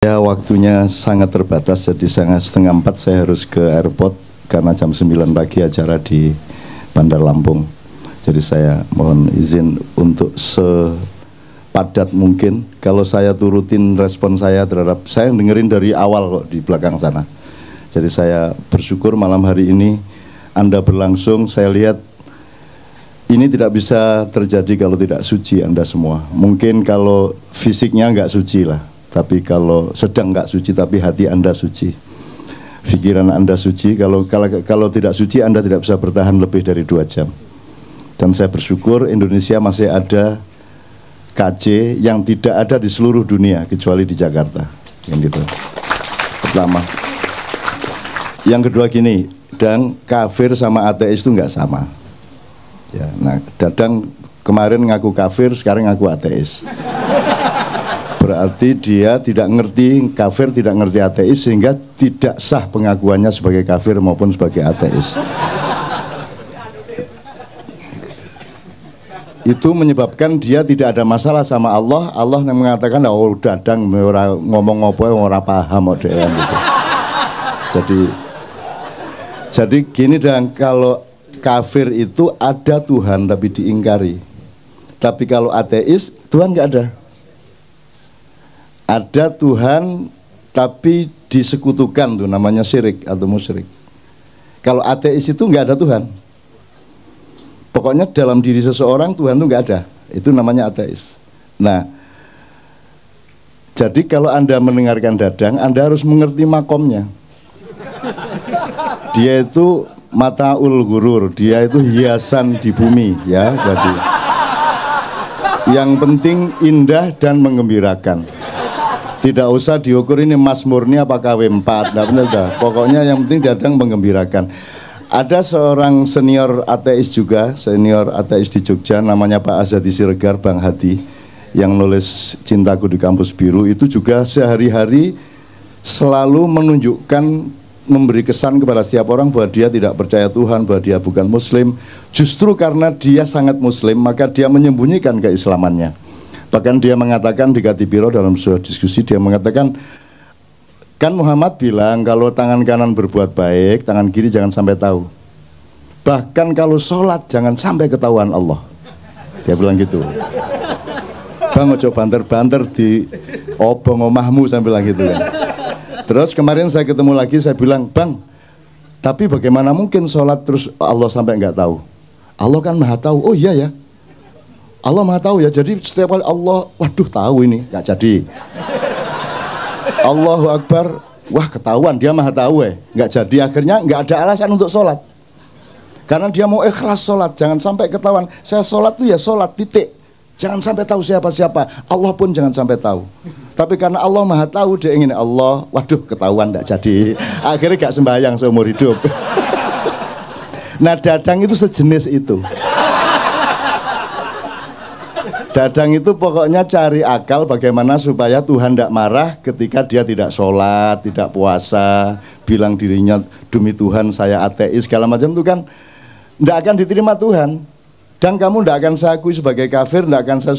Ya, waktunya sangat terbatas, jadi setengah 4 saya harus ke airport karena jam 9 pagi acara di Bandar Lampung. Jadi saya mohon izin untuk sepadat mungkin. Kalau saya turutin respon saya terhadap, saya dengerin dari awal kok di belakang sana. Jadi saya bersyukur malam hari ini Anda berlangsung. Saya lihat ini tidak bisa terjadi kalau tidak suci Anda semua. Mungkin kalau fisiknya nggak suci lah, tapi kalau sedang nggak suci tapi hati Anda suci, pikiran Anda suci. Kalau tidak suci Anda tidak bisa bertahan lebih dari 2 jam. Dan saya bersyukur Indonesia masih ada KC yang tidak ada di seluruh dunia kecuali di Jakarta. Yang gitu. Pertama. Yang kedua gini, dan kafir sama ateis itu nggak sama. Ya, nah, Dadang kemarin ngaku kafir, sekarang ngaku ateis. Berarti dia tidak ngerti kafir, tidak ngerti ateis, sehingga tidak sah pengakuannya sebagai kafir maupun sebagai ateis. Itu menyebabkan dia tidak ada masalah sama Allah. Allah yang mengatakan, oh Dadang ngomong apa orang paham gitu. Jadi gini, dan kalau kafir itu ada Tuhan tapi diingkari. Tapi kalau ateis, Tuhan nggak ada. Ada Tuhan tapi disekutukan, tuh namanya syirik atau musyrik. Kalau ateis itu nggak ada Tuhan. Pokoknya dalam diri seseorang Tuhan itu nggak ada. Itu namanya ateis. Nah, jadi kalau Anda mendengarkan Dadang, Anda harus mengerti makomnya. Dia itu mataul gurur, dia itu hiasan di bumi, ya. Jadi yang penting indah dan menggembirakan. Tidak usah diukur ini Mas Murni apa KW4, enggak benar dah. Pokoknya yang penting Dadang menggembirakan. Ada seorang senior ateis juga, senior ateis di Jogja, namanya Pak Azadi Siregar, Bang Hadi, yang nulis Cintaku di Kampus Biru. Itu juga sehari-hari selalu menunjukkan, memberi kesan kepada setiap orang bahwa dia tidak percaya Tuhan, bahwa dia bukan Muslim. Justru karena dia sangat Muslim, maka dia menyembunyikan keislamannya. Bahkan dia mengatakan di Katipiro dalam sebuah diskusi, dia mengatakan, kan Muhammad bilang kalau tangan kanan berbuat baik, tangan kiri jangan sampai tahu. Bahkan kalau sholat jangan sampai ketahuan Allah. Dia bilang gitu. Bang, ojo banter-banter di obong omahmu, saya bilang gitu kan. Terus kemarin saya ketemu lagi, saya bilang, Bang, tapi bagaimana mungkin sholat terus Allah sampai nggak tahu? Allah kan maha tahu. Oh iya ya, Allah maha tahu ya. Jadi setiap kali Allah, waduh tahu ini, nggak jadi. Allahu Akbar, wah ketahuan, dia maha tahu nggak jadi. Akhirnya nggak ada alasan untuk sholat. Karena dia mau ikhlas sholat, jangan sampai ketahuan. Saya sholat tuh ya sholat, titik. Jangan sampai tahu siapa-siapa. Allah pun jangan sampai tahu. Tapi karena Allah maha tahu, dia ingin Allah, waduh ketahuan nggak jadi. Akhirnya gak sembahyang seumur hidup. Nah, Dadang itu sejenis itu. Dadang itu pokoknya cari akal bagaimana supaya Tuhan tidak marah ketika dia tidak sholat, tidak puasa, bilang dirinya demi Tuhan saya ateis, segala macam itu kan tidak akan diterima Tuhan. Dan kamu tidak akan saya akui sebagai kafir, tidak akan saya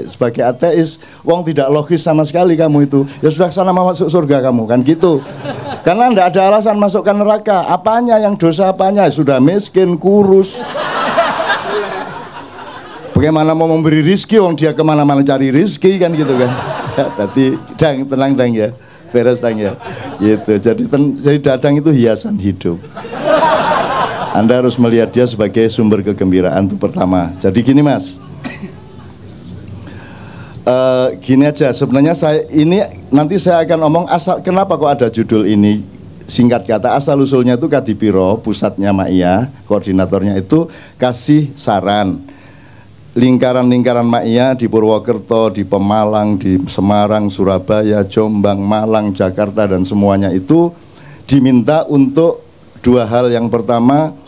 sebagai ateis. Wong tidak logis sama sekali kamu itu. Ya sudah, sana mau masuk surga kamu, kan gitu. Karena tidak ada alasan masukkan neraka. Apanya yang dosa, apanya? Sudah miskin, kurus. Bagaimana mau memberi rizki, wong dia kemana-mana cari rizki, kan gitu kan. Ya, tadi tenang ya, beres ya. Gitu. Jadi Dadang itu hiasan hidup. Anda harus melihat dia sebagai sumber kegembiraan, itu pertama. Jadi gini Mas, gini aja, sebenarnya nanti saya akan ngomong asal kenapa kok ada judul ini. Singkat kata, asal usulnya itu Kadipiro, pusatnya Ma'iyah, koordinatornya itu kasih saran. Lingkaran-lingkaran Ma'iyah di Purwokerto, di Pemalang, di Semarang, Surabaya, Jombang, Malang, Jakarta, dan semuanya itu diminta untuk 2 hal. Yang pertama,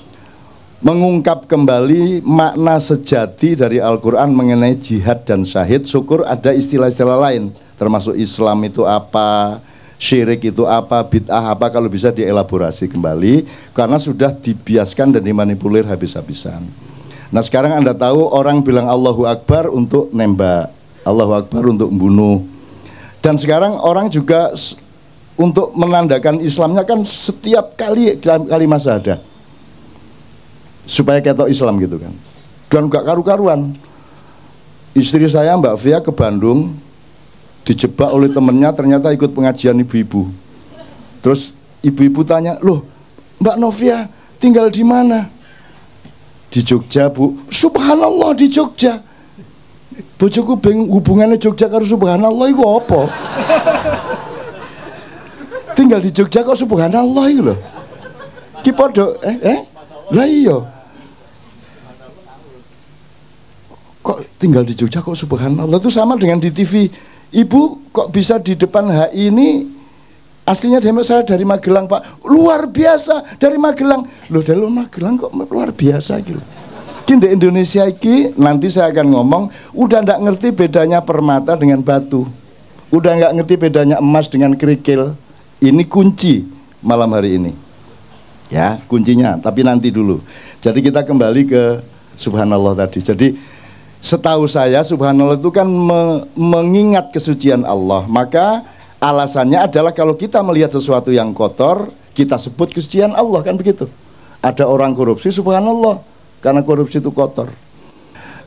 mengungkap kembali makna sejati dari Al-Quran mengenai jihad dan syahid. Syukur ada istilah-istilah lain, termasuk Islam itu apa, syirik itu apa, bid'ah apa, kalau bisa dielaborasi kembali, karena sudah dibiaskan dan dimanipulir habis-habisan. Nah sekarang Anda tahu orang bilang Allahu Akbar untuk nembak, Allahu Akbar untuk membunuh. Dan sekarang orang juga untuk menandakan Islamnya kan setiap kalimat syahadah supaya ketok Islam gitu kan. Dan gak karu-karuan. Istri saya Mbak Fia ke Bandung, dijebak oleh temennya, ternyata ikut pengajian ibu-ibu. Terus ibu-ibu tanya, loh Mbak Novia tinggal di mana? Di Jogja Bu. Subhanallah, di Jogja. Bojoku bingung hubungannya Jogja karo subhanallah itu apa? Tinggal di Jogja kok subhanallah itu loh. Ki podo lah iya. Kok tinggal di Jogja kok subhanallah, itu sama dengan di TV. Ibu kok bisa di depan HI ini, aslinya saya dari Magelang Pak. Luar biasa, dari Magelang. Loh dari Magelang kok luar biasa gitu. Di Indonesia ini nanti saya akan ngomong, udah nggak ngerti bedanya permata dengan batu, udah nggak ngerti bedanya emas dengan kerikil. Ini kunci malam hari ini, ya kuncinya. Tapi nanti dulu. Jadi kita kembali ke subhanallah tadi. Jadi setahu saya subhanallah itu kan mengingat kesucian Allah. Maka alasannya adalah kalau kita melihat sesuatu yang kotor, kita sebut kesucian Allah, kan begitu. Ada orang korupsi subhanallah, karena korupsi itu kotor.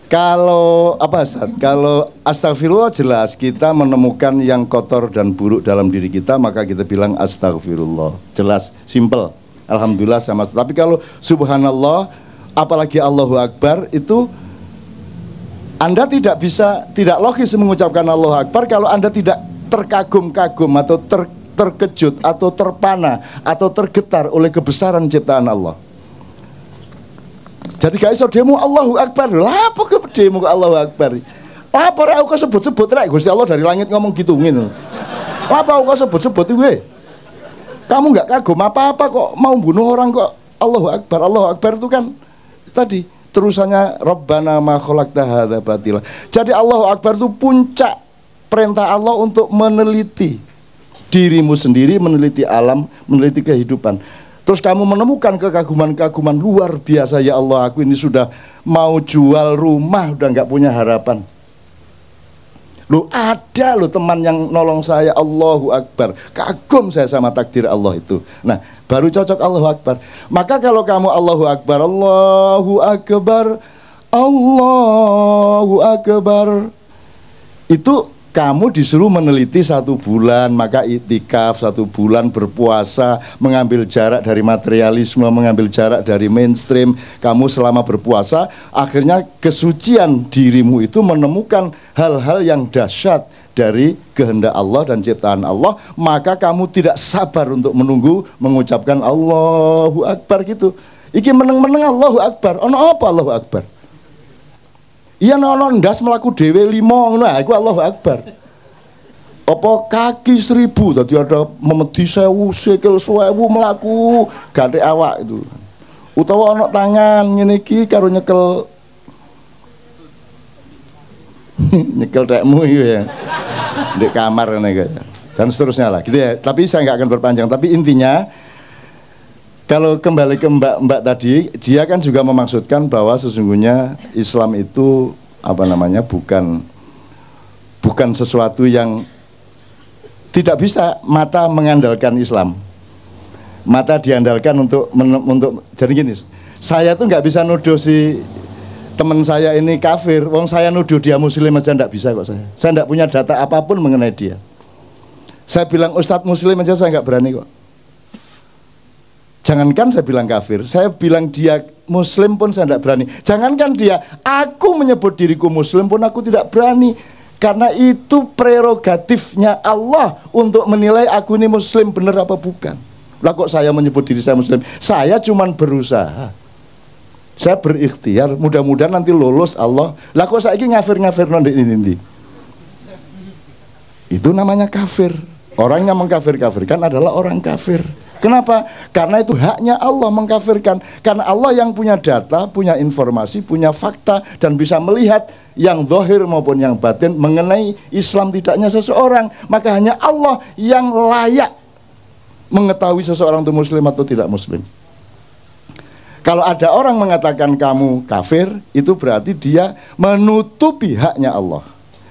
Kalau apa Ustaz? Kalau astagfirullah jelas kita menemukan yang kotor dan buruk dalam diri kita, maka kita bilang astagfirullah. Jelas, simple. Alhamdulillah sama. Tapi kalau subhanallah, apalagi Allahu Akbar, itu Anda tidak logis mengucapkan Allahu Akbar kalau Anda tidak terkagum-kagum atau terkejut atau terpana atau tergetar oleh kebesaran ciptaan Allah. Jadi gak iso demo Allahu Akbar. Lah apa ke demo Allahu Akbar? Lah apa aku sebut-sebut rek Gusti Allah dari langit ngomong gitu ngene. Lah apa aku sebut-sebut iki? Kamu enggak kagum apa-apa kok mau bunuh orang kok Allahu Akbar. Allahu Akbar itu kan tadi terusannya Rabbana ma khalaqta hadza batila. Jadi Allahu Akbar itu puncak perintah Allah untuk meneliti dirimu sendiri, meneliti alam, meneliti kehidupan. Terus kamu menemukan kekaguman-kaguman luar biasa. Ya Allah, aku ini sudah mau jual rumah, udah nggak punya harapan. Loh ada loh teman yang nolong saya, Allahu Akbar. Kagum saya sama takdir Allah itu. Nah baru cocok Allahu Akbar. Maka kalau kamu Allahu Akbar, Allahu Akbar, Allahu Akbar, itu kamu disuruh meneliti 1 bulan, maka itikaf 1 bulan, berpuasa, mengambil jarak dari materialisme, mengambil jarak dari mainstream. Kamu selama berpuasa, akhirnya kesucian dirimu itu menemukan hal-hal yang dahsyat dari kehendak Allah dan ciptaan Allah. Maka kamu tidak sabar untuk menunggu mengucapkan Allahu Akbar gitu. Iki meneng-meneng Allahu Akbar. Ono apa Allahu Akbar? Iya nono ndas melaku dewe 5 ngono iku Allahu Akbar. Apa kaki 1000 tadi ada memedi 1000 sikil 1000 melaku gathek awak itu. Utawa ana tangan ngene iki karo nyekel nyekel tekmu itu ya. Di kamar ngene iki. Dan seterusnya lah gitu ya. Tapi saya nggak akan berpanjang, tapi intinya kalau kembali ke Mbak tadi, dia kan juga memaksudkan bahwa sesungguhnya Islam itu apa namanya bukan sesuatu yang tidak bisa mata mengandalkan Islam. Mata diandalkan untuk jadi gini, saya tuh nggak bisa nuduh si teman saya ini kafir. Wong saya nuduh dia muslim aja nggak bisa kok saya. Saya nggak punya data apapun mengenai dia. Saya bilang Ustadz muslim aja saya nggak berani kok. Jangankan saya bilang kafir, saya bilang dia muslim pun saya tidak berani. Jangankan dia, aku menyebut diriku muslim pun aku tidak berani. Karena itu prerogatifnya Allah untuk menilai aku ini muslim benar apa bukan. Lah kok saya menyebut diri saya muslim? Saya cuman berusaha. Saya berikhtiar, mudah-mudahan nanti lolos Allah. Lah kok saya ini ngafir-ngafir nondik ini. Itu namanya kafir. Orang yang mengkafir-kafirkan adalah orang kafir. Kenapa? Karena itu haknya Allah mengkafirkan. Karena Allah yang punya data, punya informasi, punya fakta, dan bisa melihat yang zahir maupun yang batin mengenai Islam tidaknya seseorang. Maka hanya Allah yang layak mengetahui seseorang itu muslim atau tidak muslim. Kalau ada orang mengatakan kamu kafir, itu berarti dia menutupi haknya Allah.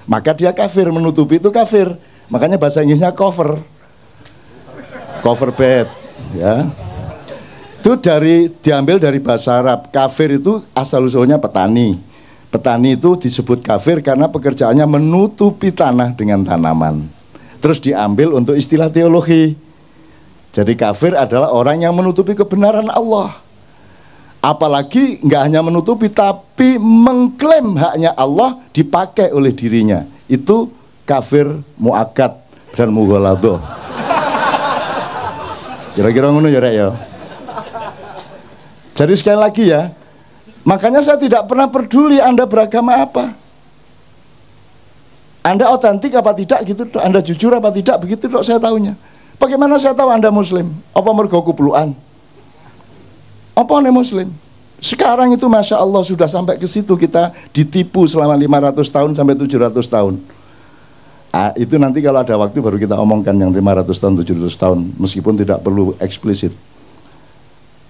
Maka dia kafir, menutupi itu kafir. Makanya bahasa Inggrisnya cover bed, ya. Itu diambil dari bahasa Arab. Kafir itu asal usulnya petani. Petani itu disebut kafir karena pekerjaannya menutupi tanah dengan tanaman. Terus diambil untuk istilah teologi. Jadi kafir adalah orang yang menutupi kebenaran Allah. Apalagi nggak hanya menutupi, tapi mengklaim haknya Allah dipakai oleh dirinya. Itu kafir muakkad dan mughaladah. Kira-kira ngono ya, Rek ya. Jadi sekali lagi ya, makanya saya tidak pernah peduli Anda beragama apa. Anda otentik apa tidak gitu, Anda jujur apa tidak, begitu dok saya tahunya. Bagaimana saya tahu Anda Muslim? Apa mergo kupluan? Apa Anda Muslim? Sekarang itu Masya Allah sudah sampai ke situ, kita ditipu selama 500 tahun sampai 700 tahun. Itu nanti kalau ada waktu baru kita omongkan yang 500 tahun, 700 tahun, meskipun tidak perlu eksplisit.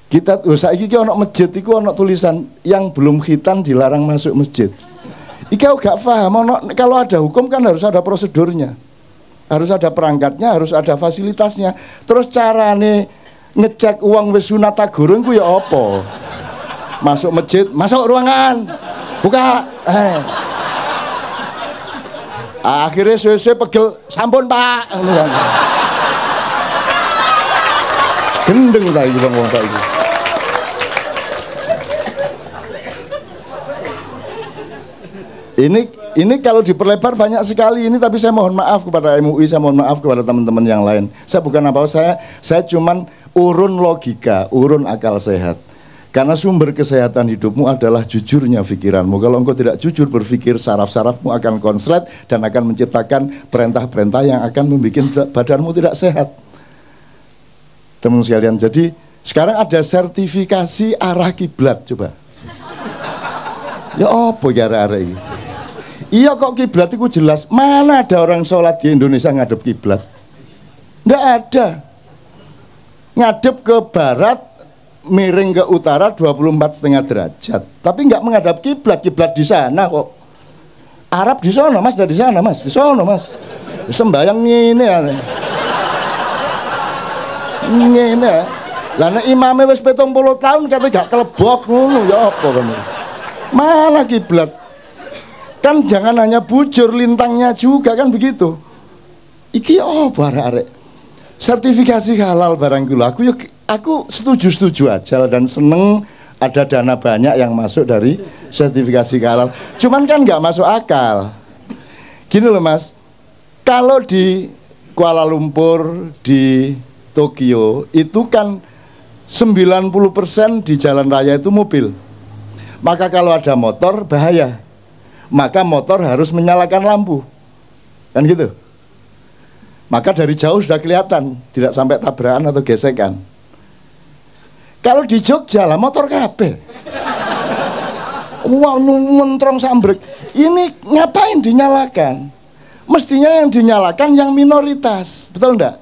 Kita saiki iki ana masjid iku ana tulisan yang belum khitan dilarang masuk masjid. Iki aku gak paham, kalau ada hukum kan harus ada prosedurnya. Harus ada perangkatnya, harus ada fasilitasnya. Terus carane ngecek uang wis sunat tagurung ku ya apa? Masuk masjid, masuk ruangan. Buka. Akhirnya suwe-suwe pegel, sampun Pak. Gendeng ta iki wong tak iki. Ini kalau diperlebar banyak sekali ini, tapi saya mohon maaf kepada MUI, saya mohon maaf kepada teman-teman yang lain. Saya bukan apa, saya cuman urun logika, urun akal sehat. Karena sumber kesehatan hidupmu adalah jujurnya pikiranmu. Kalau engkau tidak jujur berpikir, saraf-sarafmu akan konslet dan akan menciptakan perintah-perintah yang akan membuat badanmu tidak sehat. Teman sekalian, jadi sekarang ada sertifikasi arah kiblat, coba. Ya apa gara-gara ini? Iya kok kiblat itu jelas. Mana ada orang sholat di Indonesia ngadep kiblat? Nggak ada. Ngadep ke barat, miring ke utara 24,5 derajat. Tapi nggak menghadap kiblat. Kiblat di sana kok. Arab di sana Mas, dari sana Mas, di sana Mas. Sembayang ini aneh. Ngene. Lah nek imame wis 70 tahun kate gak kelebok ngono ya apa kamu? Mana kiblat? Kan jangan hanya bujur, lintangnya juga kan begitu. Iki apa arek-arek? Sertifikasi halal barang kula. Aku setuju aja dan seneng ada dana banyak yang masuk dari sertifikasi halal. Cuman kan nggak masuk akal. Gini loh Mas, kalau di Kuala Lumpur, di Tokyo itu kan 90% di jalan raya itu mobil. Maka kalau ada motor bahaya. Maka motor harus menyalakan lampu. Kan gitu. Maka dari jauh sudah kelihatan, tidak sampai tabrakan atau gesekan. Kalau di Jogja lah motor kabeh. Wah, mentrong sambrek. Ini ngapain dinyalakan? Mestinya yang dinyalakan yang minoritas. Betul enggak?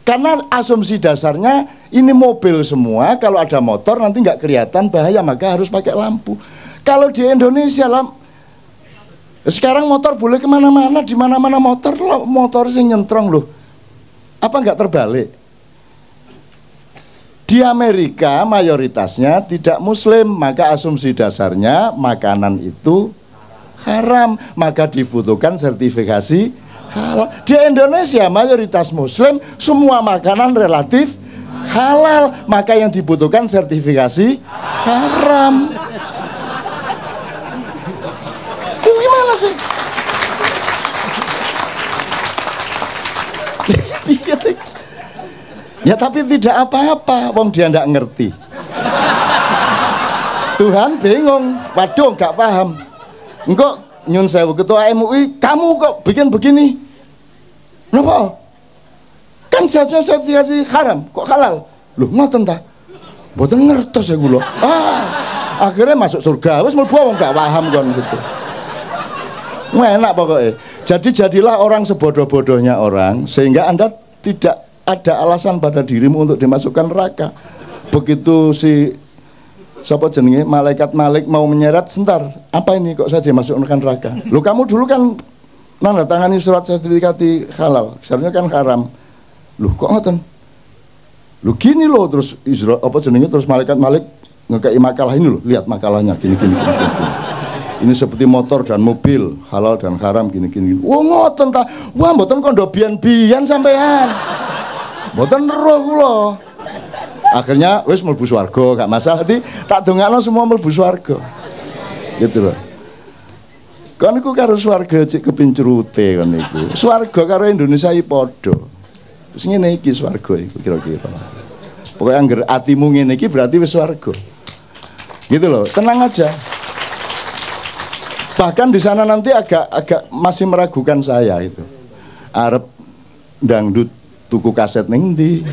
Karena asumsi dasarnya ini mobil semua, kalau ada motor nanti nggak kelihatan bahaya, maka harus pakai lampu. Kalau di Indonesia lah, sekarang motor boleh kemana-mana, di mana-mana motor sing nyentrong loh. Apa nggak terbalik? Di Amerika mayoritasnya tidak Muslim, maka asumsi dasarnya makanan itu haram, maka dibutuhkan sertifikasi halal. Di Indonesia mayoritas Muslim, semua makanan relatif halal, maka yang dibutuhkan sertifikasi haram. Gimana sih? Ya tapi tidak apa-apa, wong dia ndak ngerti. Tuhan bingung, waduh gak paham. Engkau nyun sewu ketua MUI, kamu kok bikin begini? Kenapa? Kan seharusnya sertifikasi haram, kok halal? Loh ngoten ta? Mboten ngertos ya kula. Akhirnya masuk surga, wis mlebu wong gak paham kon gitu. Enak pokoknya. Jadi jadilah orang sebodoh-bodohnya orang, sehingga Anda tidak ada alasan pada dirimu untuk dimasukkan neraka. Begitu si siapa jenenge malaikat Malik mau menyeret, sebentar, apa ini kok saya dimasukkan neraka? Loh kamu dulu kan nandatangani surat sertifikat halal, seharusnya kan haram. Loh kok ngoten? Loh gini loh, terus Israel apa jenenge, terus malaikat ngekei makalah ini loh, lihat makalahnya gini. Ini seperti motor dan mobil, halal dan haram gini. Wah ngoten ta. Wah mboten kondo bian-bian sampean. Mboten roh kula. Akhirnya wis mlebu swarga, gak masalah. Dadi tak dongakno semua mlebu swarga. Gitu loh. Kan iku karo swarga cek kepincurute kan iku. Swarga karo Indonesia iki padha. Wis ngene iki swarga iku kira-kira. Pokoke angger atimu ngene iki berarti wis swarga. Gitu loh, tenang aja. Bahkan di sana nanti agak masih meragukan saya itu. Arep dangdut tuku kaset ning ndi?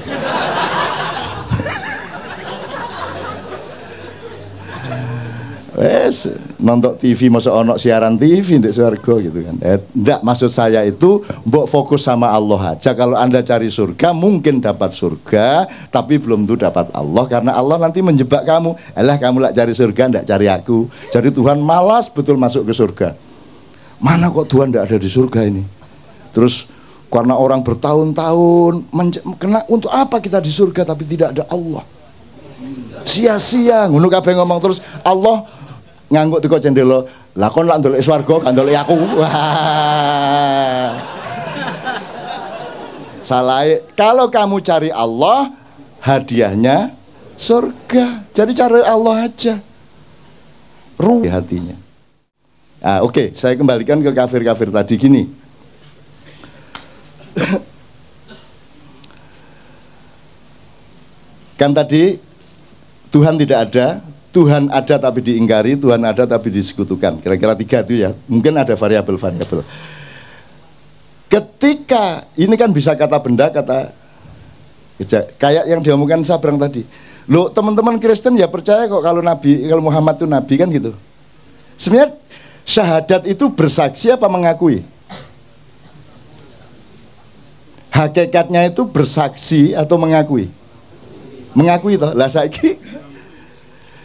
Wes nonton TV masa ono siaran TV ndek swarga gitu kan. Enggak, maksud saya itu mbok fokus sama Allah aja. Kalau Anda cari surga mungkin dapat surga, tapi belum tentu dapat Allah, karena Allah nanti menjebak kamu. Alah kamu lak cari surga ndak cari aku. Jadi Tuhan malas betul masuk ke surga. Mana kok Tuhan ndak ada di surga ini? Terus karena orang bertahun-tahun kena, untuk apa kita di surga tapi tidak ada Allah? Sia-sia ngono kabeh ngomong. Terus Allah ngangguk teko cendela, lah kon lak ndelok swarga gak ndelok aku. Wah. Salah. Kalau kamu cari Allah, hadiahnya surga. Jadi cari Allah aja. Rugi hatinya. Oke, saya kembalikan ke kafir-kafir tadi gini. Kan tadi Tuhan tidak ada, Tuhan ada tapi diingkari, Tuhan ada tapi disekutukan. Kira-kira 3 itu ya. Mungkin ada variabel-variabel. Ketika ini kan bisa kata benda, kata kayak yang diomongkan Sabrang tadi. Loh, teman-teman Kristen ya percaya kok kalau Nabi, kalau Muhammad itu Nabi kan gitu. Sebenarnya syahadat itu bersaksi apa mengakui? Hakikatnya itu bersaksi atau mengakui? Mengakui toh. Lah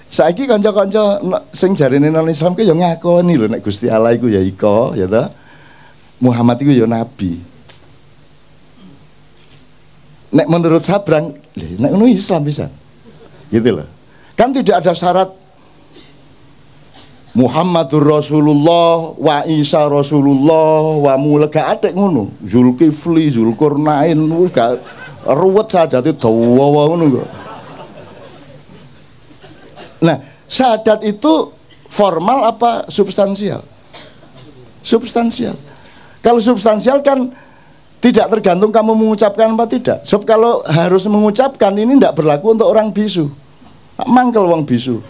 saiki kanca-kanca sing jarene non Islam ki ya ngakoni lho nek Gusti Allah iku ya iko ya toh. Muhammad iku ya nabi. Nek menurut Sabrang, nek ngono Islam bisa. Gitu loh. Kan tidak ada syarat Muhammadur Rasulullah wa Isa Rasulullah wa mula gak ada ngono. Zulkifli, Zulkarnain gak ruwet sadate dawa ngono kok. Nah, syahadat itu formal apa substansial? Substansial. Kalau substansial kan tidak tergantung kamu mengucapkan apa tidak. Sebab kalau harus mengucapkan ini tidak berlaku untuk orang bisu. Mangkel wong bisu.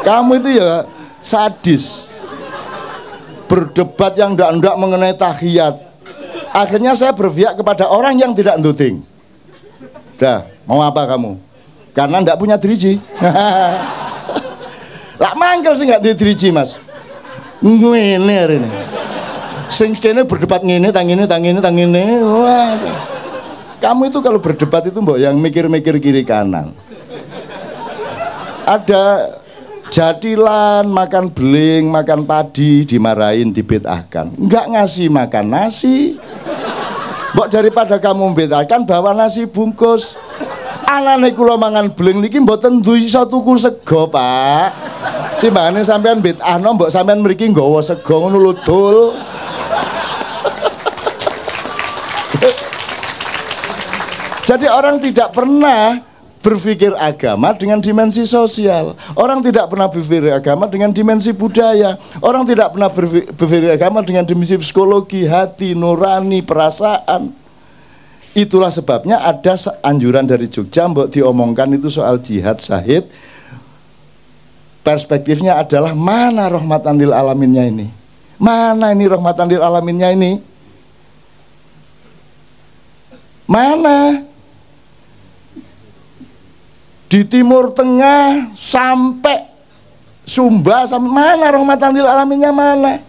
Kamu itu ya sadis. Berdebat yang ndak mengenai tahiyat. Akhirnya saya berpihak kepada orang yang tidak nduting. Dah, mau apa kamu? Karena ndak punya driji. Lah mangkel sih nggak di driji mas. Ngene hari ini. Sing kene berdebat ngene, tang ngene. Waduh. Kamu itu kalau berdebat itu mbok yang mikir-mikir kiri kanan. Ada jadilan makan beling, makan padi, dimarahin, dibid'ahkan. Enggak ngasih makan nasi. Mbok daripada kamu membid'ahkan bawa nasi bungkus. Anane kula mangan beling niki mboten duwe iso tuku sego, Pak. Timbangane sampean bid'ahno mbok sampean mriki nggawa sego ngono lho, Dul. Jadi orang tidak pernah berpikir agama dengan dimensi sosial. Orang tidak pernah berpikir agama dengan dimensi budaya. Orang tidak pernah berpikir agama dengan dimensi psikologi, hati, nurani, perasaan. Itulah sebabnya ada anjuran dari Jogja mbok diomongkan itu soal jihad syahid. Perspektifnya adalah mana rahmatan lil alaminnya ini? Mana ini rahmatan lil alaminnya ini? Mana? Di Timur Tengah sampai Sumba, sampai mana rahmatan lil alaminnya mana?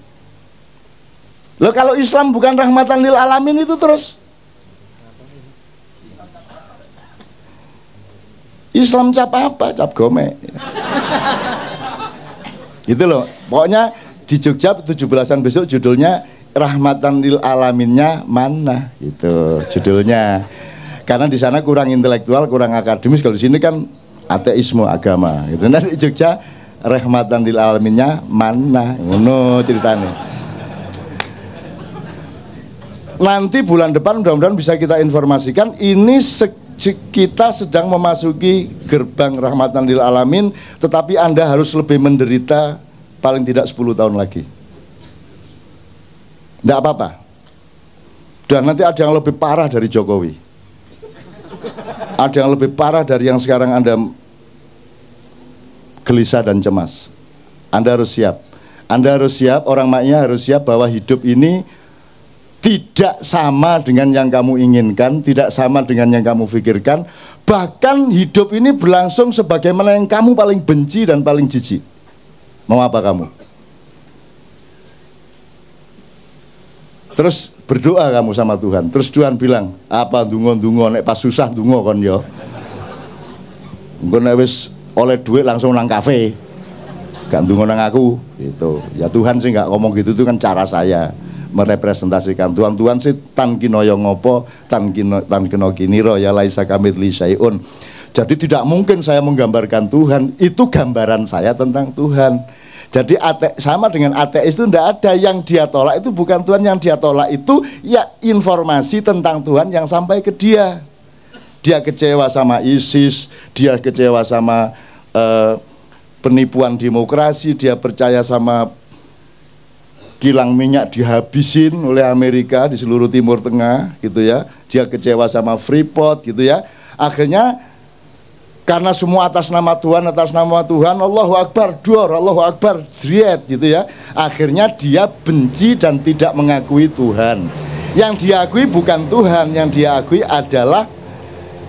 Loh kalau Islam bukan rahmatan lil alamin itu terus Islam cap apa? Cap gomek. Gitu loh. Pokoknya di Jogja 17-an besok judulnya Rahmatan lil Alaminnya mana? Gitu judulnya. Karena di sana kurang intelektual, kurang akademis. Kalau di sini kan ateisme agama. Gitu. Nah di Jogja Rahmatan lil Alaminnya mana? Ngono ceritanya. Nanti bulan depan mudah-mudahan bisa kita informasikan ini kita sedang memasuki gerbang Rahmatan lil Alamin, tetapi Anda harus lebih menderita paling tidak 10 tahun lagi. Tidak apa-apa. Dan nanti ada yang lebih parah dari Jokowi. Ada yang lebih parah dari yang sekarang Anda gelisah dan cemas. Anda harus siap. Anda harus siap, orang maknya harus siap bahwa hidup ini tidak sama dengan yang kamu inginkan, tidak sama dengan yang kamu pikirkan. Bahkan hidup ini berlangsung sebagaimana yang kamu paling benci dan paling jijik. Mau apa kamu? Terus berdoa kamu sama Tuhan. Terus Tuhan bilang, apa dungo-dungo nek pas susah dungo kon yo. Engko nek wis oleh duit langsung nang kafe. Gak dungo nang aku gitu. Ya Tuhan sih nggak ngomong gitu, itu kan cara saya merepresentasikan Tuhan sih tan kinoyo ngopo tan kino kiniro ya laisa kamitsli syai'un. Jadi tidak mungkin saya menggambarkan Tuhan, itu gambaran saya tentang Tuhan. Jadi sama dengan ateis itu tidak ada, yang dia tolak itu bukan Tuhan, yang dia tolak itu ya informasi tentang Tuhan yang sampai ke dia. Dia kecewa sama ISIS, dia kecewa sama penipuan demokrasi, dia percaya sama kilang minyak dihabisin oleh Amerika di seluruh Timur Tengah gitu ya. Dia kecewa sama Freeport gitu ya. Akhirnya karena semua atas nama Tuhan, Allahu Akbar, dor, Allahu Akbar, jriet gitu ya. Akhirnya dia benci dan tidak mengakui Tuhan. Yang diakui bukan Tuhan, yang diakui adalah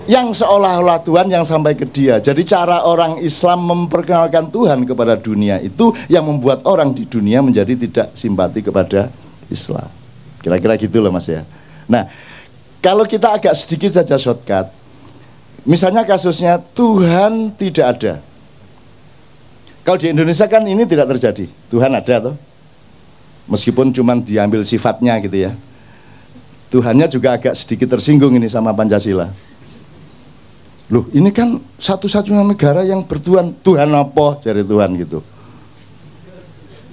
yang seolah-olah Tuhan yang sampai ke dia. Jadi cara orang Islam memperkenalkan Tuhan kepada dunia itu yang membuat orang di dunia menjadi tidak simpati kepada Islam. Kira-kira gitu loh Mas ya. Nah, kalau kita agak sedikit saja shortcut, misalnya kasusnya Tuhan tidak ada. Kalau di Indonesia kan ini tidak terjadi. Tuhan ada toh. Meskipun cuma diambil sifatnya gitu ya. Tuhannya juga agak sedikit tersinggung ini sama Pancasila. Loh, ini kan satu-satunya negara yang bertuhan. Tuhan apa? Cari Tuhan gitu.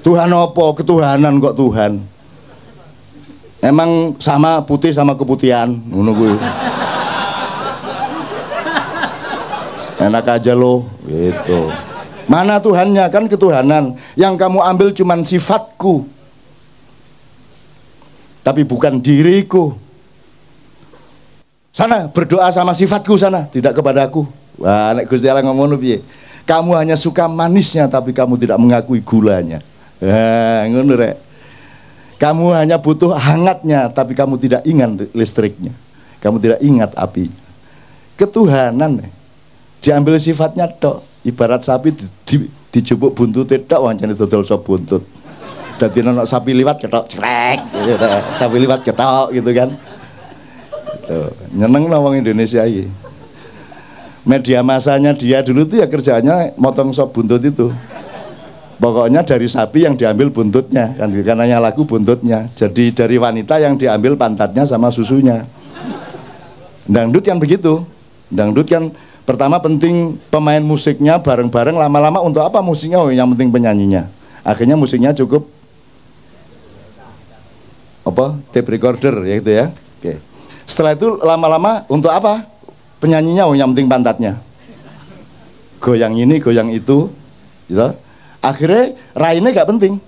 Tuhan apa? Ketuhanan kok Tuhan. Emang sama putih sama keputihan. Ngono kuwi. Enak aja loh gitu. Mana Tuhannya? Kan ketuhanan. Yang kamu ambil cuman sifatku, tapi bukan diriku. Sana berdoa sama sifatku sana, tidak kepadaku. Wah, nek Gusti Allah ngomong piye? Kamu hanya suka manisnya tapi kamu tidak mengakui gulanya. Ngono rek. Kamu hanya butuh hangatnya tapi kamu tidak ingat listriknya. Kamu tidak ingat api. Ketuhanan diambil sifatnya tok. Ibarat sapi dijupuk buntute tok wancane dodol sop buntut. Dadi ana sapi liwat cetok cekrek. Sapi liwat cetok gitu kan. Tuh, nyeneng lah orang Indonesia ini. Media masanya dia dulu tuh ya kerjanya motong sop buntut itu. Pokoknya dari sapi yang diambil buntutnya, kan karena laku buntutnya. Jadi dari wanita yang diambil pantatnya sama susunya. Dangdut yang begitu. Dangdut kan pertama penting pemain musiknya bareng-bareng, lama-lama untuk apa musiknya? Oh, yang penting penyanyinya. Akhirnya musiknya cukup apa? Tape recorder ya gitu ya. Oke. Setelah itu lama-lama untuk apa? Penyanyinya, oh yang penting pantatnya. Goyang ini, goyang itu gitu. Akhirnya raine gak penting.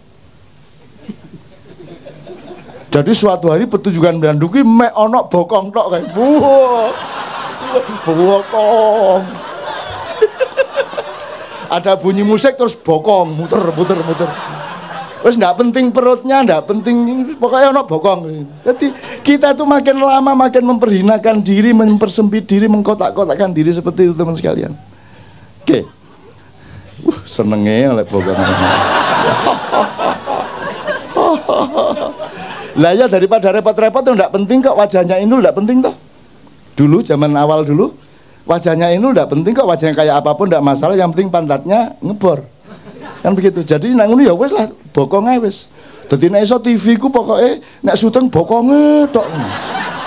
Jadi suatu hari pertunjukan Branduki mek ono bokong tok kayak bokong. Ada bunyi musik terus bokong muter. Terus nggak penting perutnya, nggak penting ini, pokoknya ono bokong. Jadi kita tuh makin lama makin memperhinakan diri, mempersempit diri, mengkotak-kotakkan diri seperti itu teman sekalian. Oke, senengnya oleh bokong. Lah ya daripada repot-repot tuh nggak penting kok, wajahnya ini nggak penting toh. Dulu zaman awal dulu Wajahnya ini enggak penting kok, wajahnya kayak apapun enggak masalah, yang penting pantatnya ngebor. Kan begitu. Jadi nek ngono ya wis lah, bokonge wis. Dadi nek iso TV ku pokoke nek syuting bokonge tok.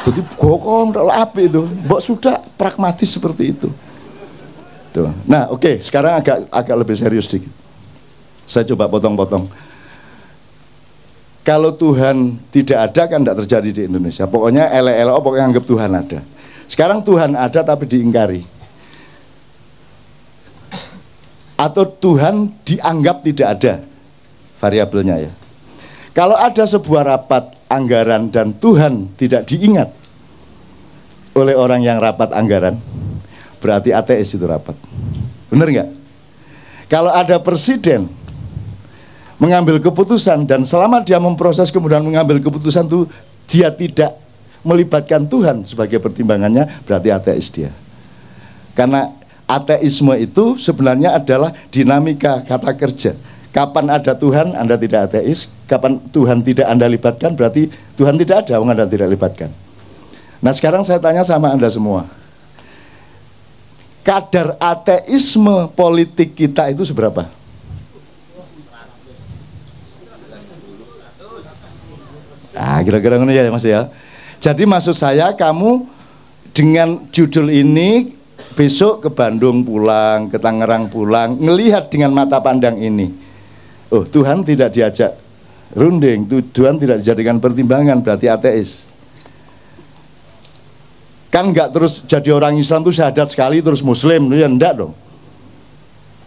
Dadi bokong tok apik itu. Mbok sudah pragmatis seperti itu. Tuh. Nah, oke, sekarang agak lebih serius dikit. Saya coba potong-potong. Kalau Tuhan tidak ada kan tidak terjadi di Indonesia. Pokoknya ele-ele pokoknya anggap Tuhan ada. Sekarang Tuhan ada tapi diingkari. Atau Tuhan dianggap tidak ada. Variabelnya ya. Kalau ada sebuah rapat anggaran dan Tuhan tidak diingat oleh orang yang rapat anggaran, berarti ateis itu rapat. Benar nggak? Kalau ada presiden mengambil keputusan dan selama dia memproses kemudian mengambil keputusan itu dia tidak melibatkan Tuhan sebagai pertimbangannya, berarti ateis dia. Karena ateisme itu sebenarnya adalah dinamika kata kerja. Kapan ada Tuhan, Anda tidak ateis. Kapan Tuhan tidak Anda libatkan, berarti Tuhan tidak ada, Anda tidak libatkan. Nah sekarang saya tanya sama Anda semua, kadar ateisme politik kita itu seberapa? Ah, kira-kira ngono ya Mas ya. Jadi maksud saya, kamu dengan judul ini besok ke Bandung pulang, ke Tangerang pulang, ngelihat dengan mata pandang ini. Oh, Tuhan tidak diajak runding, Tuhan tidak dijadikan pertimbangan, berarti ateis. Kan enggak terus jadi orang Islam tuh syahadat sekali terus Muslim, ya enggak dong.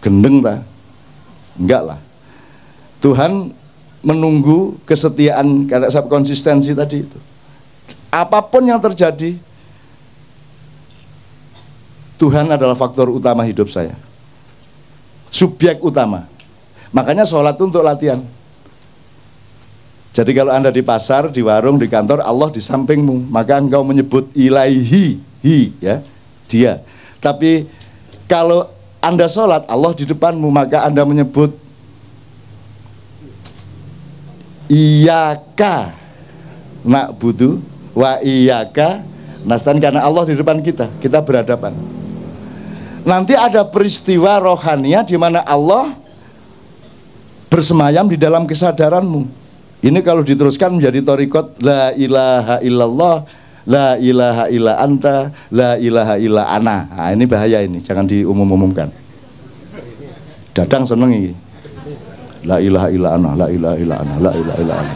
Gendeng ta? Enggak lah. Tuhan menunggu kesetiaan, karena konsistensi tadi itu. Apapun yang terjadi, Tuhan adalah faktor utama hidup saya. Subjek utama. Makanya sholat itu untuk latihan. Jadi kalau Anda di pasar, di warung, di kantor, Allah di sampingmu, maka engkau menyebut ilaihi, ya, dia. Tapi kalau Anda sholat, Allah di depanmu, maka Anda menyebut iyaka na'budu wa iyaka nastan, karena Allah di depan kita, kita berhadapan. Nanti ada peristiwa rohania di mana Allah bersemayam di dalam kesadaranmu. Ini kalau diteruskan menjadi thariqat la ilaha illallah, la ilaha illa anta, la ilaha illa ana. Nah, ini bahaya ini, jangan diumum-umumkan. Dadang seneng ini. La ilaha illa ana, la ilaha illa ana, la ilaha illa ana.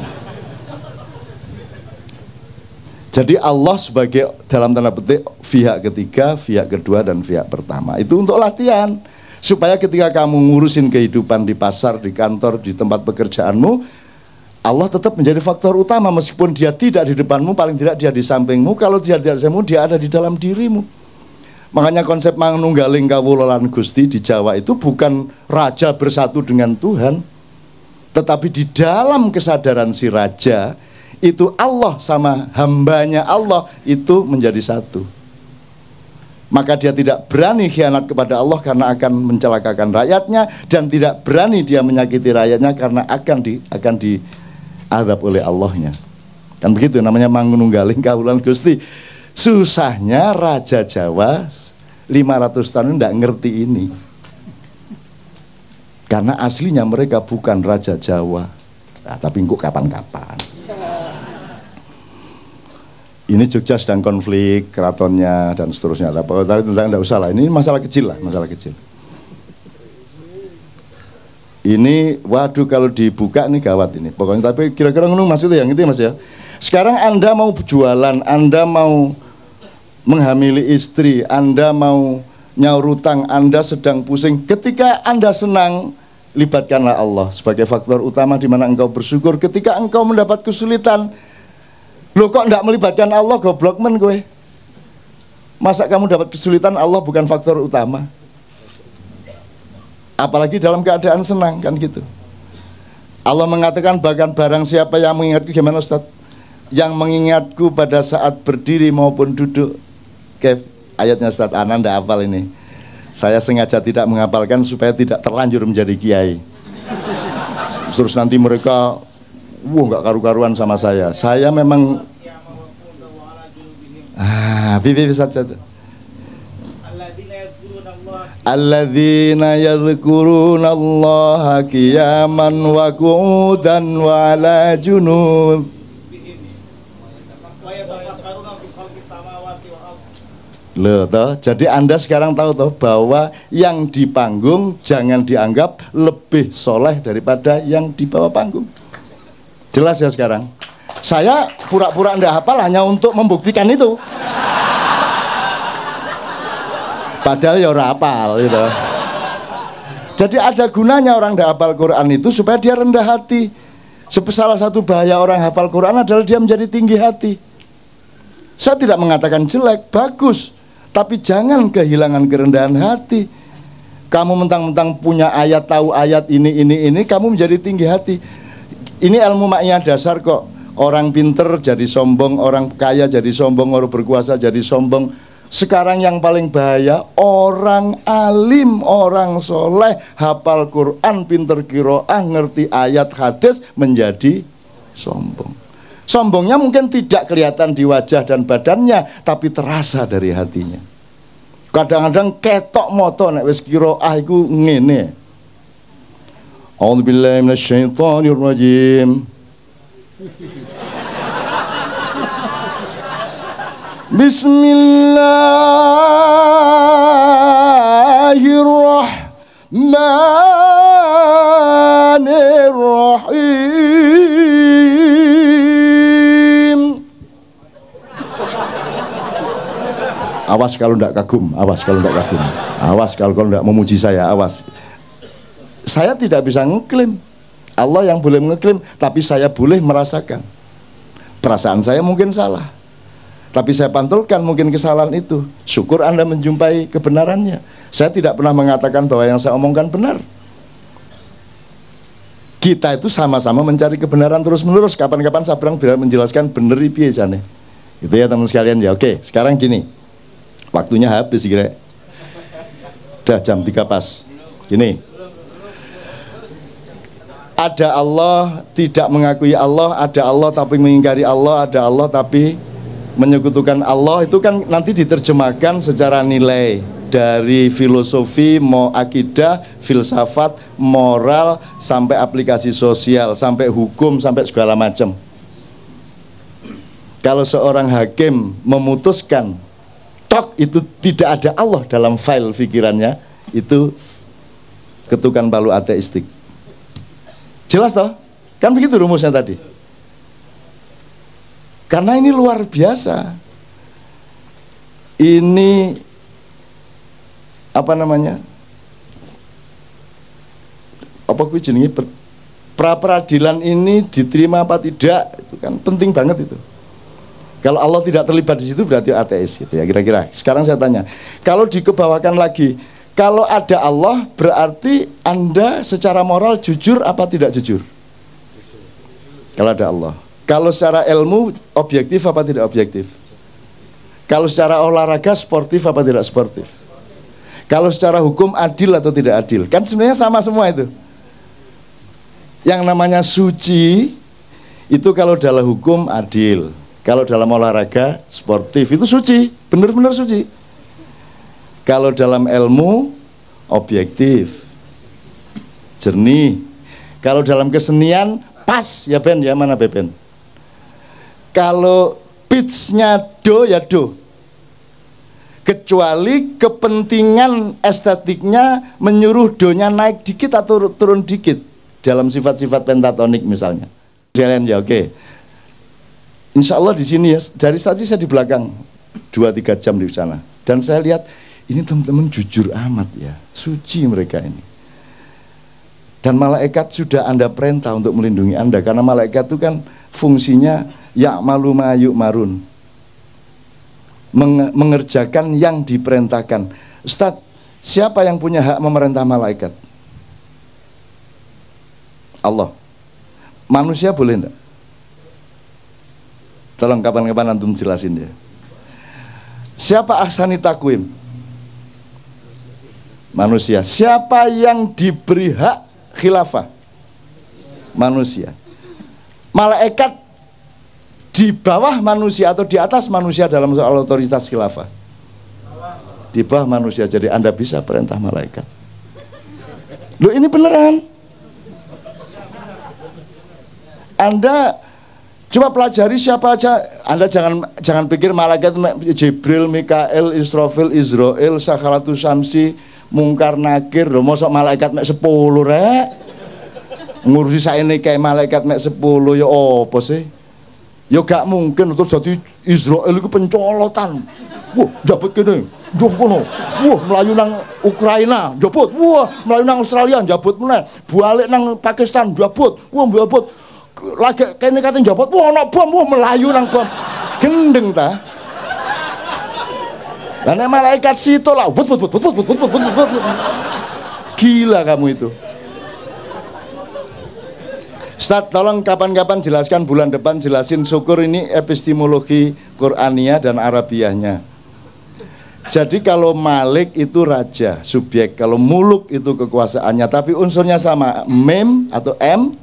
Jadi Allah sebagai dalam tanda petik pihak ketiga, pihak kedua dan pihak pertama. Itu untuk latihan. Supaya ketika kamu ngurusin kehidupan di pasar, di kantor, di tempat pekerjaanmu, Allah tetap menjadi faktor utama. Meskipun dia tidak di depanmu, paling tidak dia di sampingmu. Kalau dia di sampingmu, dia ada di dalam dirimu. Makanya konsep manunggaling kawula lan Gusti di Jawa itu bukan raja bersatu dengan Tuhan, tetapi di dalam kesadaran si raja itu Allah sama hambanya Allah itu menjadi satu. Maka dia tidak berani khianat kepada Allah karena akan mencelakakan rakyatnya, dan tidak berani dia menyakiti rakyatnya karena akan diazab oleh Allahnya. Kan begitu namanya mangununggaling kawulan Gusti. Susahnya Raja Jawa 500 tahun tidak ngerti ini. Karena aslinya mereka bukan Raja Jawa. Nah, tapi kok kapan-kapan. Ini Jogja sedang konflik, keratonnya dan seterusnya. Tapi tentang tidak usah lah. Ini masalah kecil lah, masalah kecil. Ini, waduh kalau dibuka ini gawat ini. Pokoknya tapi kira-kira ngono maksudnya yang itu ya Mas ya. Sekarang Anda mau jualan, Anda mau menghamili istri, Anda mau nyaur utang, Anda sedang pusing. Ketika Anda senang, libatkanlah Allah sebagai faktor utama di mana engkau bersyukur. Ketika engkau mendapat kesulitan, lo kok enggak melibatkan Allah, goblok men gue. Masa kamu dapat kesulitan, Allah bukan faktor utama. Apalagi dalam keadaan senang, kan gitu. Allah mengatakan bahkan barang siapa yang mengingatku, gimana Ustaz? Yang mengingatku pada saat berdiri maupun duduk. Kev, ayatnya Ustaz Anan enggak hafal ini. Saya sengaja tidak menghafalkan supaya tidak terlanjur menjadi kiai. Terus nanti mereka nggak karu-karuan sama saya. Saya memang bibi saja. Alladzina yadhkurunallaha qiyaman wa qu'udan wa ala junub. Loh toh, jadi Anda sekarang tahu toh bahwa yang di panggung jangan dianggap lebih soleh daripada yang di bawah panggung. Jelas ya sekarang? Saya pura-pura ndak hafal hanya untuk membuktikan itu. Padahal ya ora hafal gitu. Jadi ada gunanya orang ndak hafal Quran itu supaya dia rendah hati. Salah satu bahaya orang hafal Quran adalah dia menjadi tinggi hati. Saya tidak mengatakan jelek, bagus. Tapi jangan kehilangan kerendahan hati. Kamu mentang-mentang punya ayat, tahu ayat ini, kamu menjadi tinggi hati. Ini ilmu maknya dasar kok. Orang pinter jadi sombong, orang kaya jadi sombong, orang berkuasa jadi sombong. Sekarang yang paling bahaya, orang alim, orang soleh, hafal Quran, pinter qiraah, ngerti ayat hadis, menjadi sombong. Sombongnya mungkin tidak kelihatan di wajah dan badannya, tapi terasa dari hatinya. Kadang-kadang ketok moto nek wis qiraah iku ngene. A'udzubillahi minasyaitonirrajim. Bismillahirrahmanirrahim. Awas kalau tidak kagum, awas kalau tidak kagum, awas kalau tidak memuji saya, awas. Saya tidak bisa ngeklaim, Allah yang boleh ngeklaim, tapi saya boleh merasakan. Perasaan saya mungkin salah, tapi saya pantulkan mungkin kesalahan itu. Syukur Anda menjumpai kebenarannya. Saya tidak pernah mengatakan bahwa yang saya omongkan benar. Kita itu sama-sama mencari kebenaran terus-menerus. Kapan-kapan saya pernah menjelaskan bener piye jane. Itu ya teman sekalian ya. Oke, sekarang gini. Waktunya habis kira. Udah jam 3 pas. Gini. Ada Allah, tidak mengakui Allah, ada Allah tapi mengingkari Allah, ada Allah tapi menyekutukan Allah. Itu kan nanti diterjemahkan secara nilai dari filosofi, akidah, filsafat, moral, sampai aplikasi sosial, sampai hukum, sampai segala macam. Kalau seorang hakim memutuskan tok itu tidak ada Allah dalam file pikirannya, itu ketukan palu ateistik. Jelas toh? Kan begitu rumusnya tadi. Karena ini luar biasa. Ini apa namanya? Apa kuwi jenenge pra peradilan ini diterima apa tidak? Itu kan penting banget itu. Kalau Allah tidak terlibat di situ berarti ateis gitu ya kira-kira. Sekarang saya tanya, kalau dikebawakan lagi, kalau ada Allah berarti Anda secara moral jujur apa tidak jujur? Kalau ada Allah. Kalau secara ilmu objektif apa tidak objektif? Kalau secara olahraga sportif apa tidak sportif? Kalau secara hukum adil atau tidak adil? Kan sebenarnya sama semua itu. Yang namanya suci itu kalau dalam hukum adil. Kalau dalam olahraga sportif itu suci, benar-benar suci. Kalau dalam ilmu objektif, jernih. Kalau dalam kesenian pas ya Ben ya, mana Ben? Kalau pitch-nya do ya do. Kecuali kepentingan estetiknya menyuruh do-nya naik dikit atau turun dikit dalam sifat-sifat pentatonik misalnya. Jalan ya oke. Insya Allah di sini ya, dari tadi saya di belakang 2-3 jam di sana, dan saya lihat ini teman-teman jujur amat ya, suci mereka ini. Dan malaikat sudah Anda perintah untuk melindungi Anda, karena malaikat itu kan fungsinya ya'malu ma yu'marun, mengerjakan yang diperintahkan. Ustadz, siapa yang punya hak memerintah malaikat? Allah. Manusia boleh enggak? Tolong kapan-kapan antum jelasin ya. Siapa ahsani takwim? Manusia. Siapa yang diberi hak khilafah? Manusia. Malaikat di bawah manusia atau di atas manusia dalam soal otoritas khilafah? di bawah manusia. Jadi Anda bisa perintah malaikat. Loh, ini beneran. Anda coba pelajari siapa aja. Anda jangan pikir malaikat Jibril, Mikael, Israfil, Israel, Sakharatus Samsi, Mungkar Nakir. Loh, mosok malaikat mek 10 rek. Ngurusi saene kayak malaikat mek 10 ya apa sih? Ya gak mungkin terus jadi Israel itu pencolotan. Wah, jabut kene, jabut kono. Wah, melayu nang Ukraina, jabut. Wah, melayu nang Australia, jabut meneh. Balik nang Pakistan, jabut. Wah, jabut. Lagi kene kate jabut. Wah, ana bom, wah melayu nang bom. Gendeng ta? Lah nek malaikat situ lah, but. Gila kamu itu. Ustaz, tolong kapan-kapan jelaskan, bulan depan jelasin, syukur ini epistemologi Qur'aniyah dan Arabiahnya. Jadi kalau Malik itu raja, subjek, kalau muluk itu kekuasaannya, tapi unsurnya sama, mem atau m,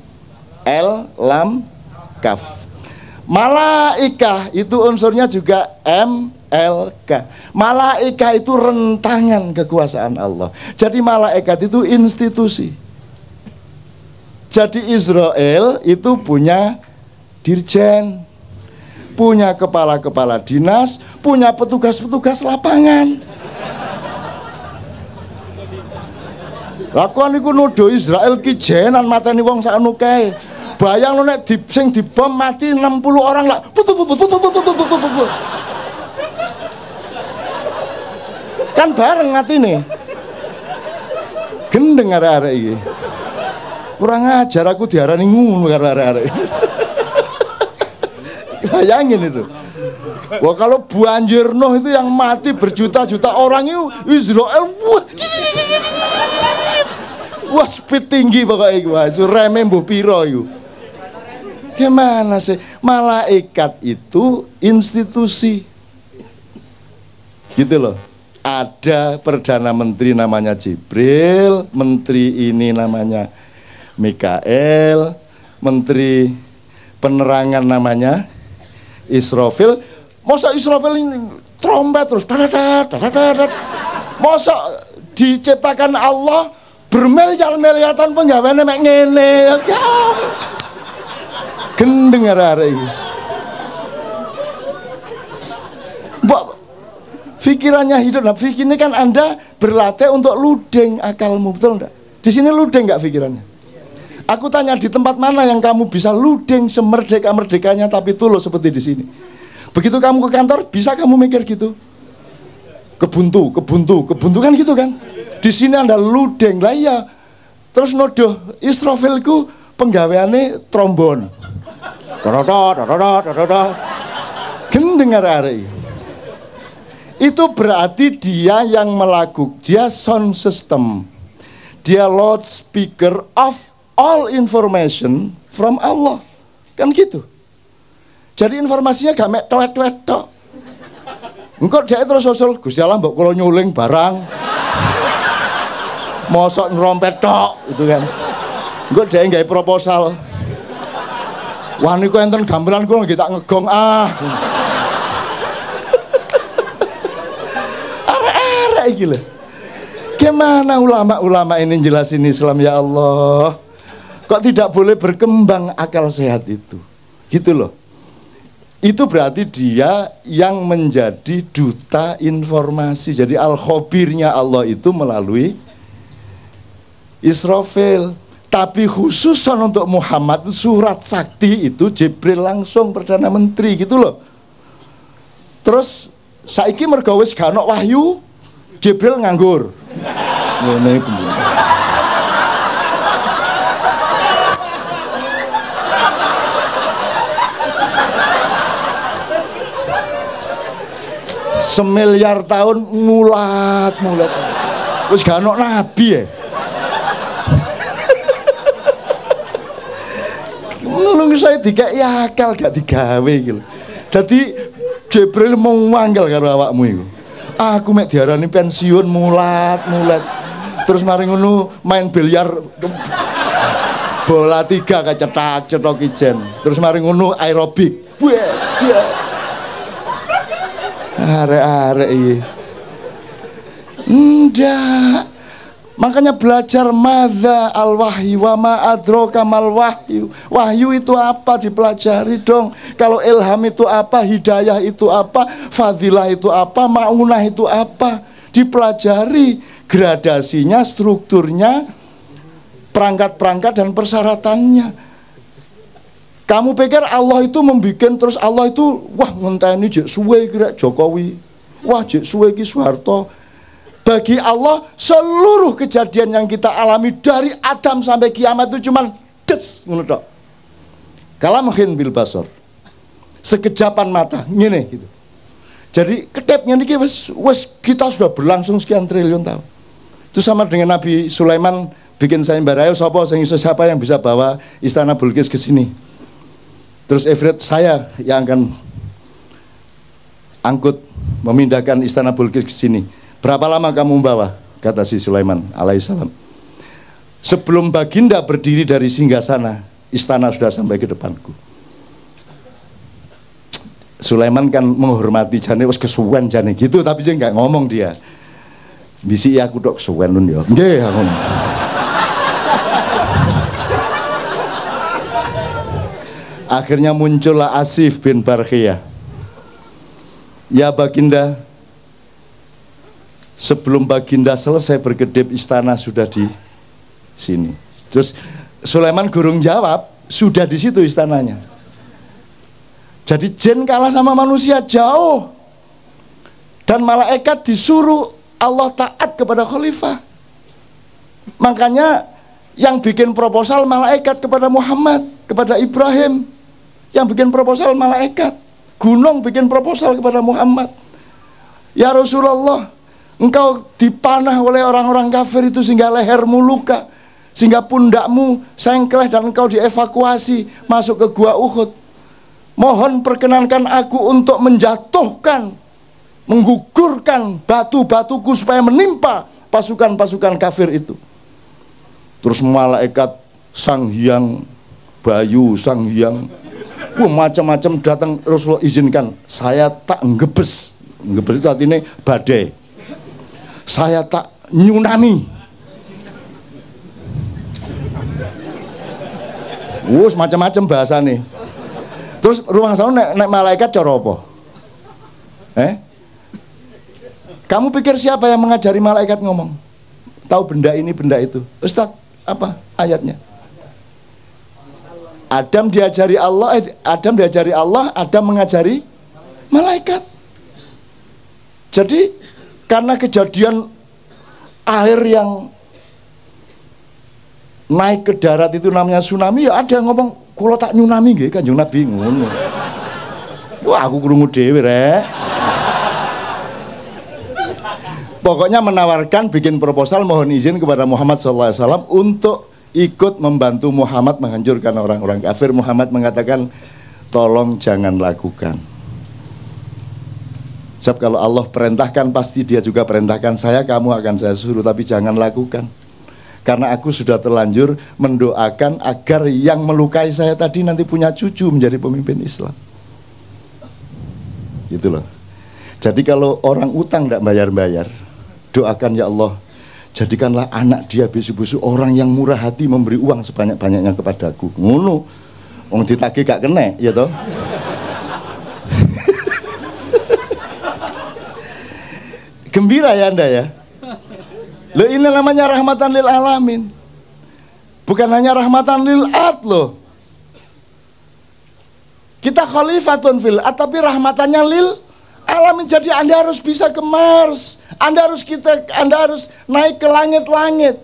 l, lam, kaf. Malaikah itu unsurnya juga m, l, k. Malaikah itu rentangan kekuasaan Allah. Jadi malaikat itu institusi. Jadi Israel itu punya dirjen, punya kepala-kepala dinas, punya petugas-petugas lapangan. Lakuan iku nuduh Israel ki jenan mateni wong sakno kae. Bayang nek sing dibom mati 60 orang lah. Kan bareng matine. Gendeng arek-arek iki. Kurang ajar aku diarani ngono karo arek-arek. Bayangin itu. Wah, kalau banjir Nuh itu yang mati berjuta-juta orang itu Israel. Wah, speed tinggi pokoknya. Wah, itu reme mbuh piro itu. Gimana sih? Malaikat itu institusi. Gitu loh. Ada Perdana Menteri namanya Jibril, menteri ini namanya Mikael, menteri penerangan namanya Israfil. Masa Israfil ini trompet terus masa diciptakan Allah bermiliar-miliaran penggaweane mek ngene ya. Gendeng arek iki. Mbok pikirannya hidup. Nah, ini kan Anda berlatih untuk ludeng akalmu, betul enggak? Di sini ludeng enggak pikirannya? Aku tanya, di tempat mana yang kamu bisa ludeng semerdeka-merdekanya tapi tulus seperti di sini? Begitu kamu ke kantor, bisa kamu mikir gitu? Kebuntu kan gitu kan? Di sini Anda ludeng lah ya. Terus nodoh Israfilku penggaweane trombon. Gendeng arek-arek. Itu berarti dia yang melakukan, dia sound system. Dia loudspeaker of all information from Allah. Kan gitu. Jadi informasinya gak mek tuet-tuet tok. Engko dhek terus usul, Gusti Allah mbok kula nyuling barang. Mosok nrompet tok itu kan. Engko dhek gawe proposal. Wah niku enten gamelan kula nggih tak ngegong ah. Arek-arek iki lho. Gimana ulama-ulama ini jelasin Islam ya Allah? Kok tidak boleh berkembang akal sehat itu? Gitu loh. Itu berarti dia yang menjadi duta informasi. Jadi al-khabirnya Allah itu melalui Israfil. Tapi khususan untuk Muhammad surat sakti itu Jibril langsung Perdana Menteri gitu loh. Terus saiki mergo wis gak ono wahyu, Jibril nganggur. Ngene iki. Semiliar tahun mulat. Wis gak ono nabi ya. Nulung saya dikek akal gak digawe gitu. Jadi Jibril mau manggil karo awakmu iku. Aku mek diarani pensiun mulat. Terus mari ngono main biliar bola 3 kecetak-cetok ijen. Terus mari ngono aerobik. Arek-arek iki. Enggak. Makanya belajar madza al-wahyu wa ma adraka mal wahyu. Wahyu itu apa, dipelajari dong. Kalau ilham itu apa, hidayah itu apa, fadilah itu apa, maunah itu apa, dipelajari gradasinya, strukturnya, perangkat-perangkat dan persyaratannya. Kamu pikir Allah itu membikin terus Allah itu wah ngenteni jek suwe kira Jokowi, wah jek suwe ki Soeharto. Bagi Allah seluruh kejadian yang kita alami dari Adam sampai kiamat itu cuman des ngono tok. Kalamhin bil basar. Sekejapan mata, ngene gitu. Jadi ketepnya niki wis kita sudah berlangsung sekian triliun tahun. Itu sama dengan Nabi Sulaiman bikin sayembara, siapa yang bisa bawa istana Bilqis ke sini. Terus Ifrit, saya yang akan angkut memindahkan istana Bilqis ke sini. Berapa lama kamu membawa? Kata si Sulaiman alaihissalam. Sebelum baginda berdiri dari singgasana, istana sudah sampai ke depanku. Sulaiman kan menghormati jane wis kesuwen jane gitu, tapi dia nggak ngomong dia. Bisi aku tok kesuwen nun ya. Nggih aku. Akhirnya muncullah Asif bin Barkhiyah. Ya baginda, sebelum baginda selesai berkedip istana sudah di sini. Terus Sulaiman gurung jawab, sudah di situ istananya. Jadi jin kalah sama manusia jauh. Dan malaikat disuruh Allah taat kepada khalifah. Makanya yang bikin proposal malaikat kepada Muhammad, kepada Ibrahim. Yang bikin proposal malaikat. Gunung bikin proposal kepada Muhammad. Ya Rasulullah, engkau dipanah oleh orang-orang kafir itu sehingga lehermu luka, sehingga pundakmu sengkleh dan engkau dievakuasi masuk ke gua Uhud. Mohon perkenankan aku untuk menjatuhkan, menggugurkan batu-batuku supaya menimpa pasukan-pasukan kafir itu. Terus malaikat Sang Hyang Bayu, Sang Hyang macam-macam datang. Rasulullah izinkan, saya tak ngebes. Ngebes itu artinya badai. Saya tak nyunami. Macam-macam bahasa nih. Terus ruang sana nek malaikat cara apa? Kamu pikir siapa yang mengajari malaikat ngomong? Tahu benda ini, benda itu. Ustaz, apa ayatnya? Adam diajari Allah, Adam mengajari malaikat. Jadi karena kejadian air yang naik ke darat itu namanya tsunami, ya ada yang ngomong, "Kula tak nyunami nggih Kanjeng Nabi," ngono. Wah, aku krungu dhewe rek. Pokoknya menawarkan bikin proposal mohon izin kepada Muhammad SAW untuk ikut membantu Muhammad menghancurkan orang-orang kafir. Muhammad mengatakan, tolong jangan lakukan. Sebab kalau Allah perintahkan pasti dia juga perintahkan saya, kamu akan saya suruh, tapi jangan lakukan. Karena aku sudah terlanjur mendoakan agar yang melukai saya tadi nanti punya cucu menjadi pemimpin Islam. Gitu loh. Jadi kalau orang utang tidak bayar-bayar, doakan ya Allah, jadikanlah anak dia bisu-bisu orang yang murah hati memberi uang sebanyak-banyaknya kepadaku. Ngono. Wong ditagih gak kena, ya toh? Gembira ya Anda ya. Loh, ini namanya rahmatan lil alamin. Bukan hanya rahmatan lil ard loh. Kita khalifatun fil ard, tapi rahmatannya lil alamin. Jadi Anda harus bisa ke Mars. Anda harus naik ke langit-langit.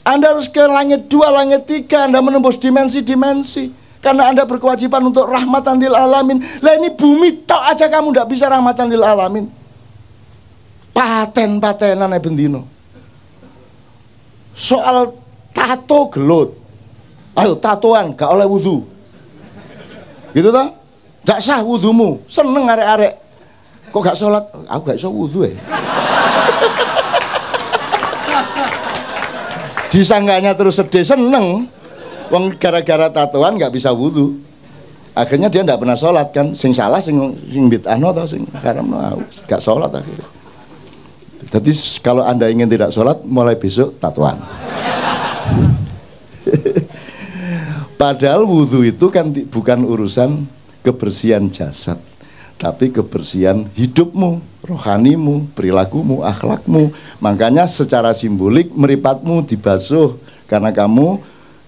Anda harus ke langit 2, langit 3. Anda menembus dimensi-dimensi. Karena Anda berkewajiban untuk rahmatan lil alamin. Lah ini bumi tok aja kamu tidak bisa rahmatan lil alamin. Paten-patenan bendino. Soal tato gelut. Ayo tatoan gak oleh wudu. Gitu toh? Gak sah wudumu. Seneng arek-arek. Kok gak sholat? Aku gak iso wudu ya. Disangganya terus sedih, seneng. Wong gara-gara tatoan gak bisa wudu. Akhirnya dia gak pernah sholat kan. Sing salah sing bid'ahno atau sing haram, gak sholat akhirnya. Jadi kalau Anda ingin tidak sholat, mulai besok tatuan. Padahal wudhu itu kan bukan urusan kebersihan jasad, tapi kebersihan hidupmu, rohanimu, perilakumu, akhlakmu. Makanya secara simbolik meripatmu dibasuh, karena kamu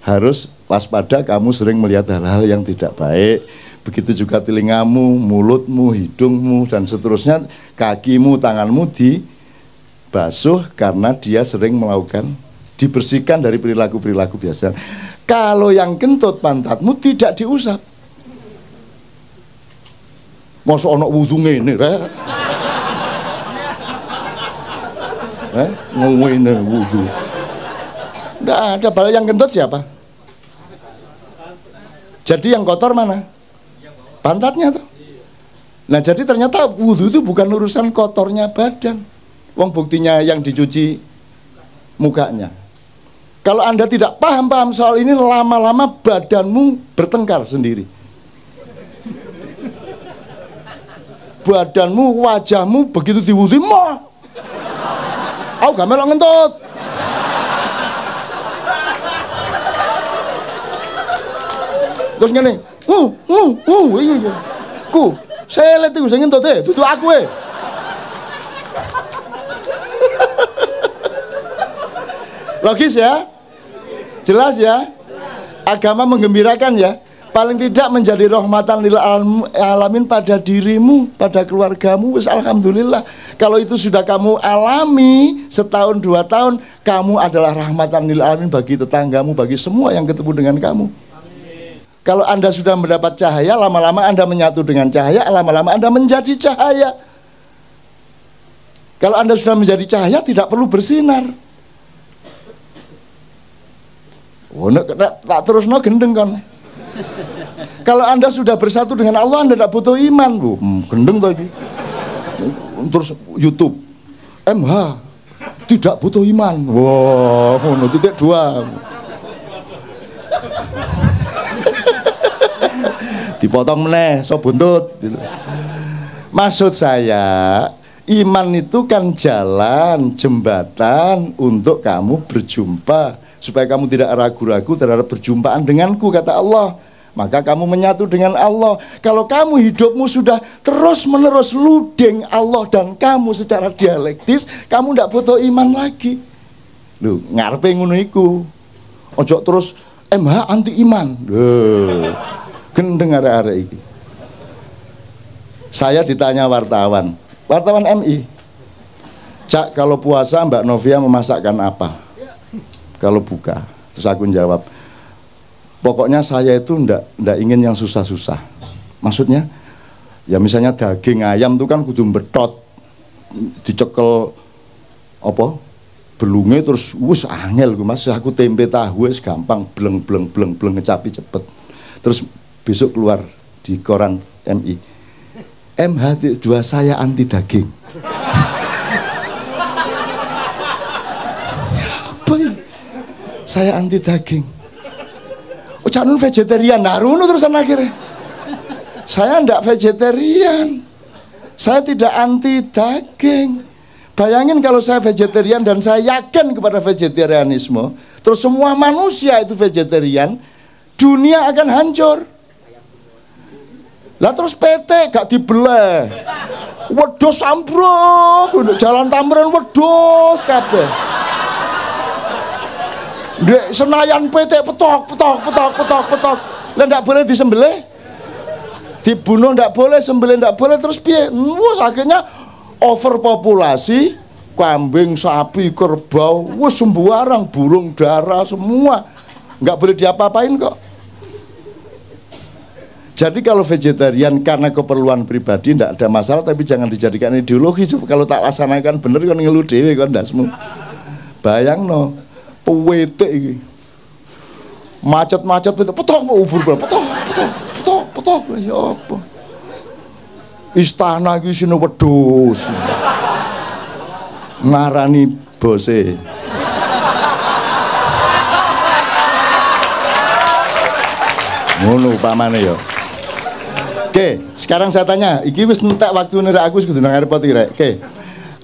harus waspada, kamu sering melihat hal-hal yang tidak baik. Begitu juga telingamu, mulutmu, hidungmu, dan seterusnya, kakimu, tanganmu dibasuh karena dia sering melakukan, dibersihkan dari perilaku-perilaku biasa. Kalau yang kentut pantatmu tidak diusap. Masa ana wudu ngene rek. Ngene wudu. Nggak ada. Bal yang kentut siapa? Jadi yang kotor mana? Pantatnya tuh. Nah, jadi ternyata wudu itu bukan urusan kotornya badan. Wong buktinya yang dicuci mukanya. Kalau Anda tidak paham soal ini, lama-lama badanmu bertengkar sendiri. Badanmu, wajahmu begitu diwudhi, aku gak melok ngentut. Terus ngene, iya. Ku, selet iku sing ngentut dudu aku e. Logis ya? Jelas ya? Agama menggembirakan ya? Paling tidak menjadi rahmatan lil alamin pada dirimu, pada keluargamu, wis alhamdulillah. Kalau itu sudah kamu alami setahun 2 tahun, kamu adalah rahmatan lil alamin bagi tetanggamu, bagi semua yang ketemu dengan kamu. Kalau Anda sudah mendapat cahaya, lama-lama Anda menyatu dengan cahaya, lama-lama Anda menjadi cahaya. Kalau Anda sudah menjadi cahaya, tidak perlu bersinar. Tak terus gendeng kan. Kalau Anda sudah bersatu dengan Allah, Anda tidak butuh iman. Gendeng lagi. Terus YouTube MH tidak butuh iman. Wah, mono titik 2. Dipotong meneh, so buntut. Maksud saya, iman itu kan jalan, jembatan untuk kamu berjumpa, supaya kamu tidak ragu-ragu terhadap perjumpaan denganku, kata Allah. Maka kamu menyatu dengan Allah. Kalau kamu hidupmu sudah terus-menerus ludeng Allah dan kamu secara dialektis, kamu tidak butuh iman lagi. Loh, ngarepe ngono iku. Ojo terus MH anti iman. Gendeng arek-arek iki. Saya ditanya wartawan MI, Cak, kalau puasa Mbak Novia memasakkan apa kalau buka? Terus aku jawab, pokoknya saya itu ndak ingin yang susah-susah. Maksudnya, ya misalnya daging ayam itu kan kudu betot, dicekel apa? Belunge terus wis angel gue Mas. Aku tempe tahu wis gampang, bleng ngecapi cepet. Terus besok keluar di koran MI, MH2 saya anti daging. Apa ini? Saya anti daging. Jangan vegetarian, naruno terusan akhirnya. Saya ndak vegetarian, saya tidak anti daging. Bayangin kalau saya vegetarian dan saya yakin kepada vegetarianisme, terus semua manusia itu vegetarian, dunia akan hancur. Lah terus PT gak dibelah, wedhus ambruk, jalan Tamrin wedhus kabeh. Dek Senayan PT petok. Lah ndak boleh disembelih, dibunuh ndak boleh, sembelih ndak boleh, terus piye? Wes akhirnya overpopulasi, kambing, sapi, kerbau, wes sembarang, burung dara semua nggak boleh diapa-apain kok. Jadi kalau vegetarian karena keperluan pribadi ndak ada masalah, tapi jangan dijadikan ideologi. Kalau tak laksanakan bener kan ngeluh dhewe kan ndasmu. Bayangno, pewete iki. Macet-macet petok ubur petok ya apa. Istana iki sine wedhus. Ngarani bose. Ngono upamane ya. Oke, sekarang saya tanya, iki wis entek waktune rek aku wis kudu nang airport iki rek. Oke.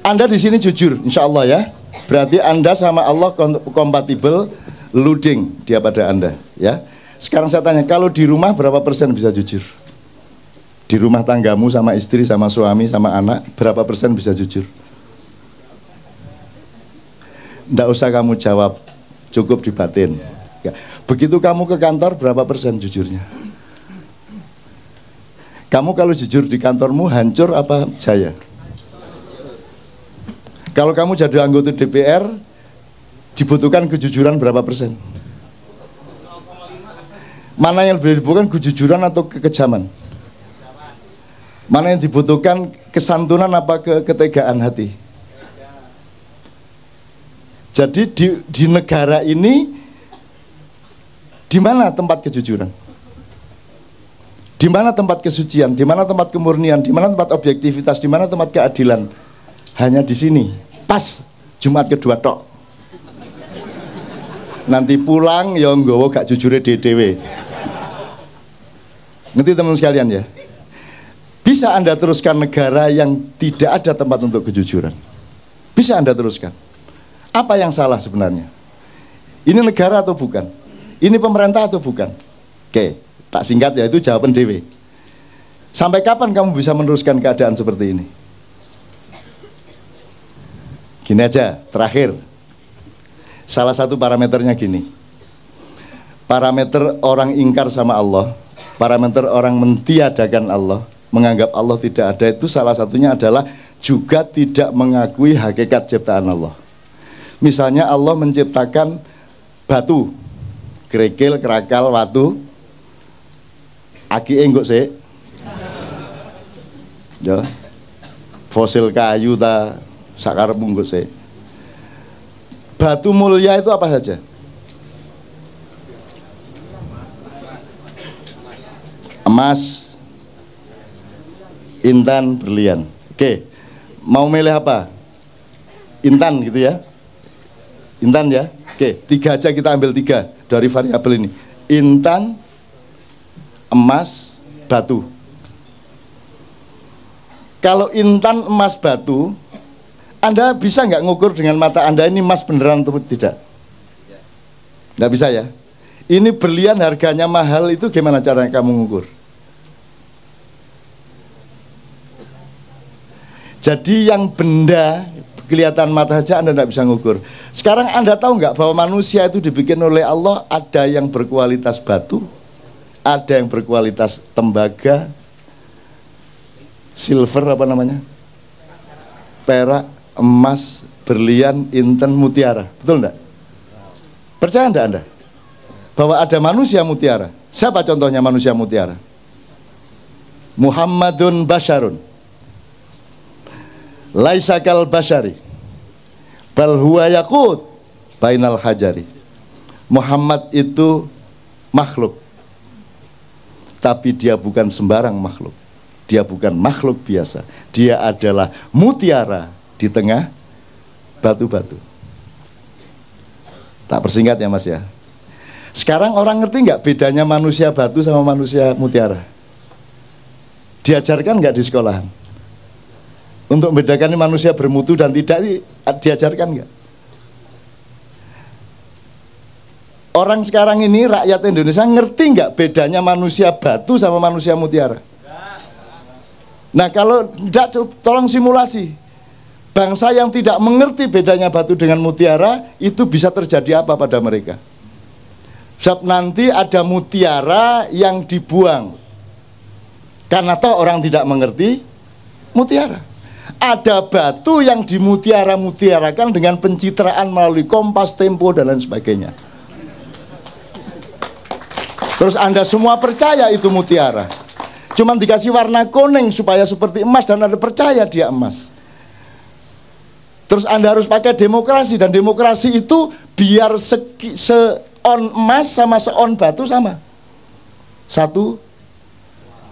Anda di sini jujur, insya Allah ya. Berarti Anda sama Allah kompatibel, luding dia pada Anda, ya. Sekarang saya tanya, kalau di rumah berapa persen bisa jujur? Di rumah tanggamu sama istri, sama suami, sama anak, berapa persen bisa jujur? Nggak usah kamu jawab, cukup di batin. Ya. Begitu kamu ke kantor, berapa persen jujurnya? Kamu kalau jujur di kantormu, hancur apa jaya? Kalau kamu jadi anggota DPR, dibutuhkan kejujuran berapa persen? Mana yang lebih dibutuhkan, kejujuran atau kekejaman? Mana yang dibutuhkan, kesantunan apa ketegaan hati? Jadi di negara ini, di mana tempat kejujuran? Di mana tempat kesucian? Di mana tempat kemurnian? Di mana tempat objektivitas? Di mana tempat keadilan? Hanya di sini. Pas Jumat kedua tok. Nanti pulang ya nggawa gak jujure dhewe. Ngerti teman sekalian ya? Bisa Anda teruskan negara yang tidak ada tempat untuk kejujuran? Bisa Anda teruskan? Apa yang salah sebenarnya? Ini negara atau bukan? Ini pemerintah atau bukan? Oke, tak singkat ya, itu jawaban dewe. Sampai kapan kamu bisa meneruskan keadaan seperti ini? Gini aja, terakhir. Salah satu parameternya gini. Parameter orang ingkar sama Allah, parameter orang mentiadakan Allah, menganggap Allah tidak ada, itu salah satunya adalah juga tidak mengakui hakikat ciptaan Allah. Misalnya Allah menciptakan batu, kerikil, kerakal, watu, aki enggak sih? Ya. Fosil kayu ta sakar bungkus sih. Batu mulia itu apa saja? Emas, intan, berlian. Oke, mau milih apa? Intan gitu ya? Intan ya? Oke, 3 aja, kita ambil 3 dari variabel ini. Intan, emas, batu. Kalau intan, emas, batu, Anda bisa nggak ngukur dengan mata Anda ini emas beneran atau tidak? Nggak bisa ya? Ini berlian harganya mahal, itu gimana cara kamu ngukur? Jadi yang benda kelihatan mata saja Anda nggak bisa ngukur. Sekarang Anda tahu nggak bahwa manusia itu dibikin oleh Allah, ada yang berkualitas batu, ada yang berkualitas tembaga, silver apa namanya? Perak, emas, berlian, intan, mutiara. Betul enggak? Percaya enggak Anda? Bahwa ada manusia mutiara. Siapa contohnya manusia mutiara? Muhammadun Basyarun. Laisa kal basyari. Bal huwa yaqut bainal hajari. Muhammad itu makhluk. Tapi dia bukan sembarang makhluk. Dia bukan makhluk biasa. Dia adalah mutiara di tengah batu-batu. Tak persingkat ya Mas ya. Sekarang orang ngerti nggak bedanya manusia batu sama manusia mutiara? Diajarkan nggak di sekolahan? Untuk membedakan manusia bermutu dan tidak, diajarkan nggak? Orang sekarang ini, rakyat Indonesia ngerti nggak bedanya manusia batu sama manusia mutiara? Nah kalau tidak, tolong simulasi. Bangsa yang tidak mengerti bedanya batu dengan mutiara, itu bisa terjadi apa pada mereka? Sebab nanti ada mutiara yang dibuang. Karena toh orang tidak mengerti mutiara. Ada batu yang dimutiara-mutiarakan dengan pencitraan melalui Kompas, Tempo, dan lain sebagainya. Terus Anda semua percaya itu mutiara. Cuman dikasih warna kuning supaya seperti emas dan Anda percaya dia emas. Terus Anda harus pakai demokrasi, dan demokrasi itu biar seon emas sama seon batu sama. Satu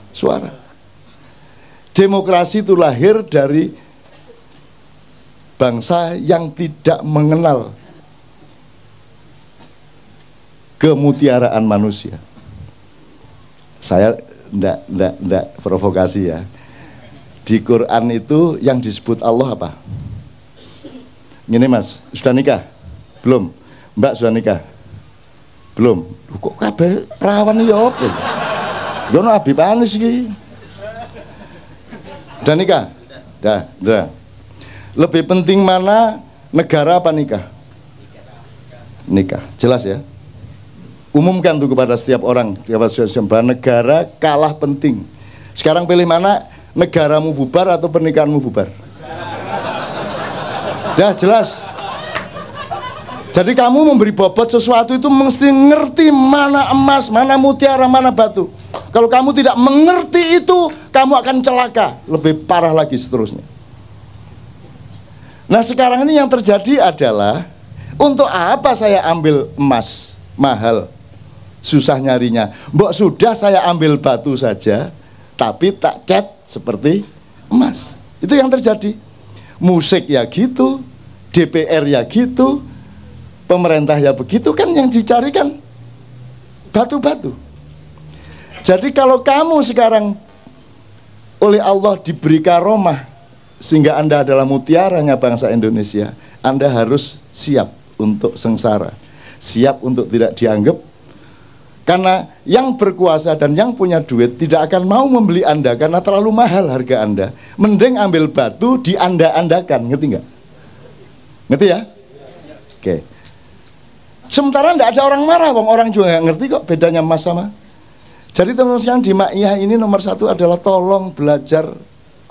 suara. Demokrasi itu lahir dari bangsa yang tidak mengenal kemutiaraan manusia. Saya enggak provokasi ya. Di Quran itu yang disebut Allah apa? Gini Mas, sudah nikah? Belum? Mbak sudah nikah? Belum? Loh, kok kabeh perawan ya apa? Yono Habib Anis iki. Sudah nikah? Dah. Lebih penting mana, negara apa nikah? Nikah, jelas ya. Umumkan tuh kepada setiap orang, bahwa negara kalah penting. Sekarang pilih mana, negaramu bubar atau pernikahanmu bubar? Dah jelas. Jadi kamu memberi bobot sesuatu itu mesti ngerti mana emas, mana mutiara, mana batu. Kalau kamu tidak mengerti itu, kamu akan celaka. Lebih parah lagi seterusnya. Nah sekarang ini yang terjadi adalah, untuk apa saya ambil emas mahal, susah nyarinya. Mbok sudah saya ambil batu saja, tapi tak cat seperti emas. Itu yang terjadi. Musik ya gitu, DPR ya gitu, pemerintah ya begitu, kan yang dicarikan batu-batu. Jadi kalau kamu sekarang oleh Allah diberi karomah sehingga Anda adalah mutiaranya bangsa Indonesia, Anda harus siap untuk sengsara, siap untuk tidak dianggap. Karena yang berkuasa dan yang punya duit tidak akan mau membeli Anda karena terlalu mahal harga Anda. Mending ambil batu dianda-andakan, ngerti nggak? Ngerti ya? Oke. Sementara tidak ada orang marah, orang juga nggak ngerti kok bedanya emas sama. Jadi teman-teman sekalian, di Maiyah ini nomor satu adalah tolong belajar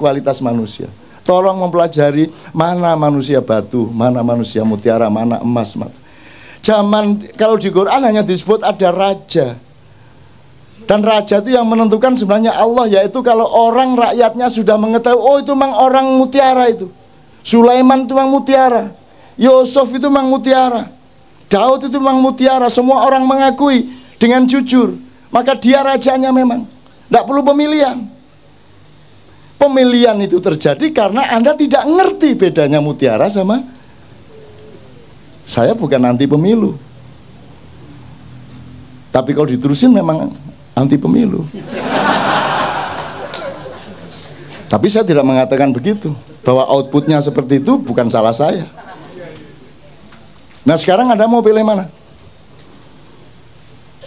kualitas manusia. Tolong mempelajari mana manusia batu, mana manusia mutiara, mana emas. Zaman kalau di Quran hanya disebut ada raja. Dan raja itu yang menentukan sebenarnya Allah, yaitu kalau orang rakyatnya sudah mengetahui, oh itu memang orang mutiara itu. Sulaiman itu memang mutiara. Yusuf itu memang mutiara. Daud itu memang mutiara. Semua orang mengakui dengan jujur. Maka dia rajanya memang. Tidak perlu pemilihan. Pemilihan itu terjadi karena Anda tidak ngerti bedanya mutiara sama. Saya bukan anti pemilu, tapi kalau diterusin memang anti pemilu. Tapi saya tidak mengatakan begitu, bahwa outputnya seperti itu bukan salah saya. Nah sekarang Anda mau pilih mana?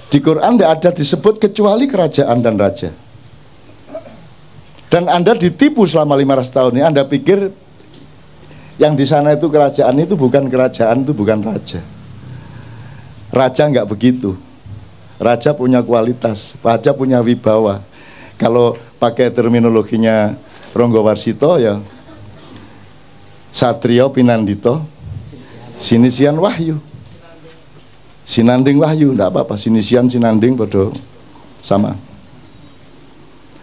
Di Quran tidak ada disebut kecuali kerajaan dan raja. Dan Anda ditipu selama 500 tahun ini. Anda pikir yang di sana itu kerajaan, itu bukan kerajaan, itu bukan raja. Raja nggak begitu. Raja punya kualitas, raja punya wibawa. Kalau pakai terminologinya Ronggo Warsito ya, Satrio Pinandito, Sinisian Wahyu, Sinanding Wahyu, enggak apa-apa, Sinisian Sinanding bodoh sama.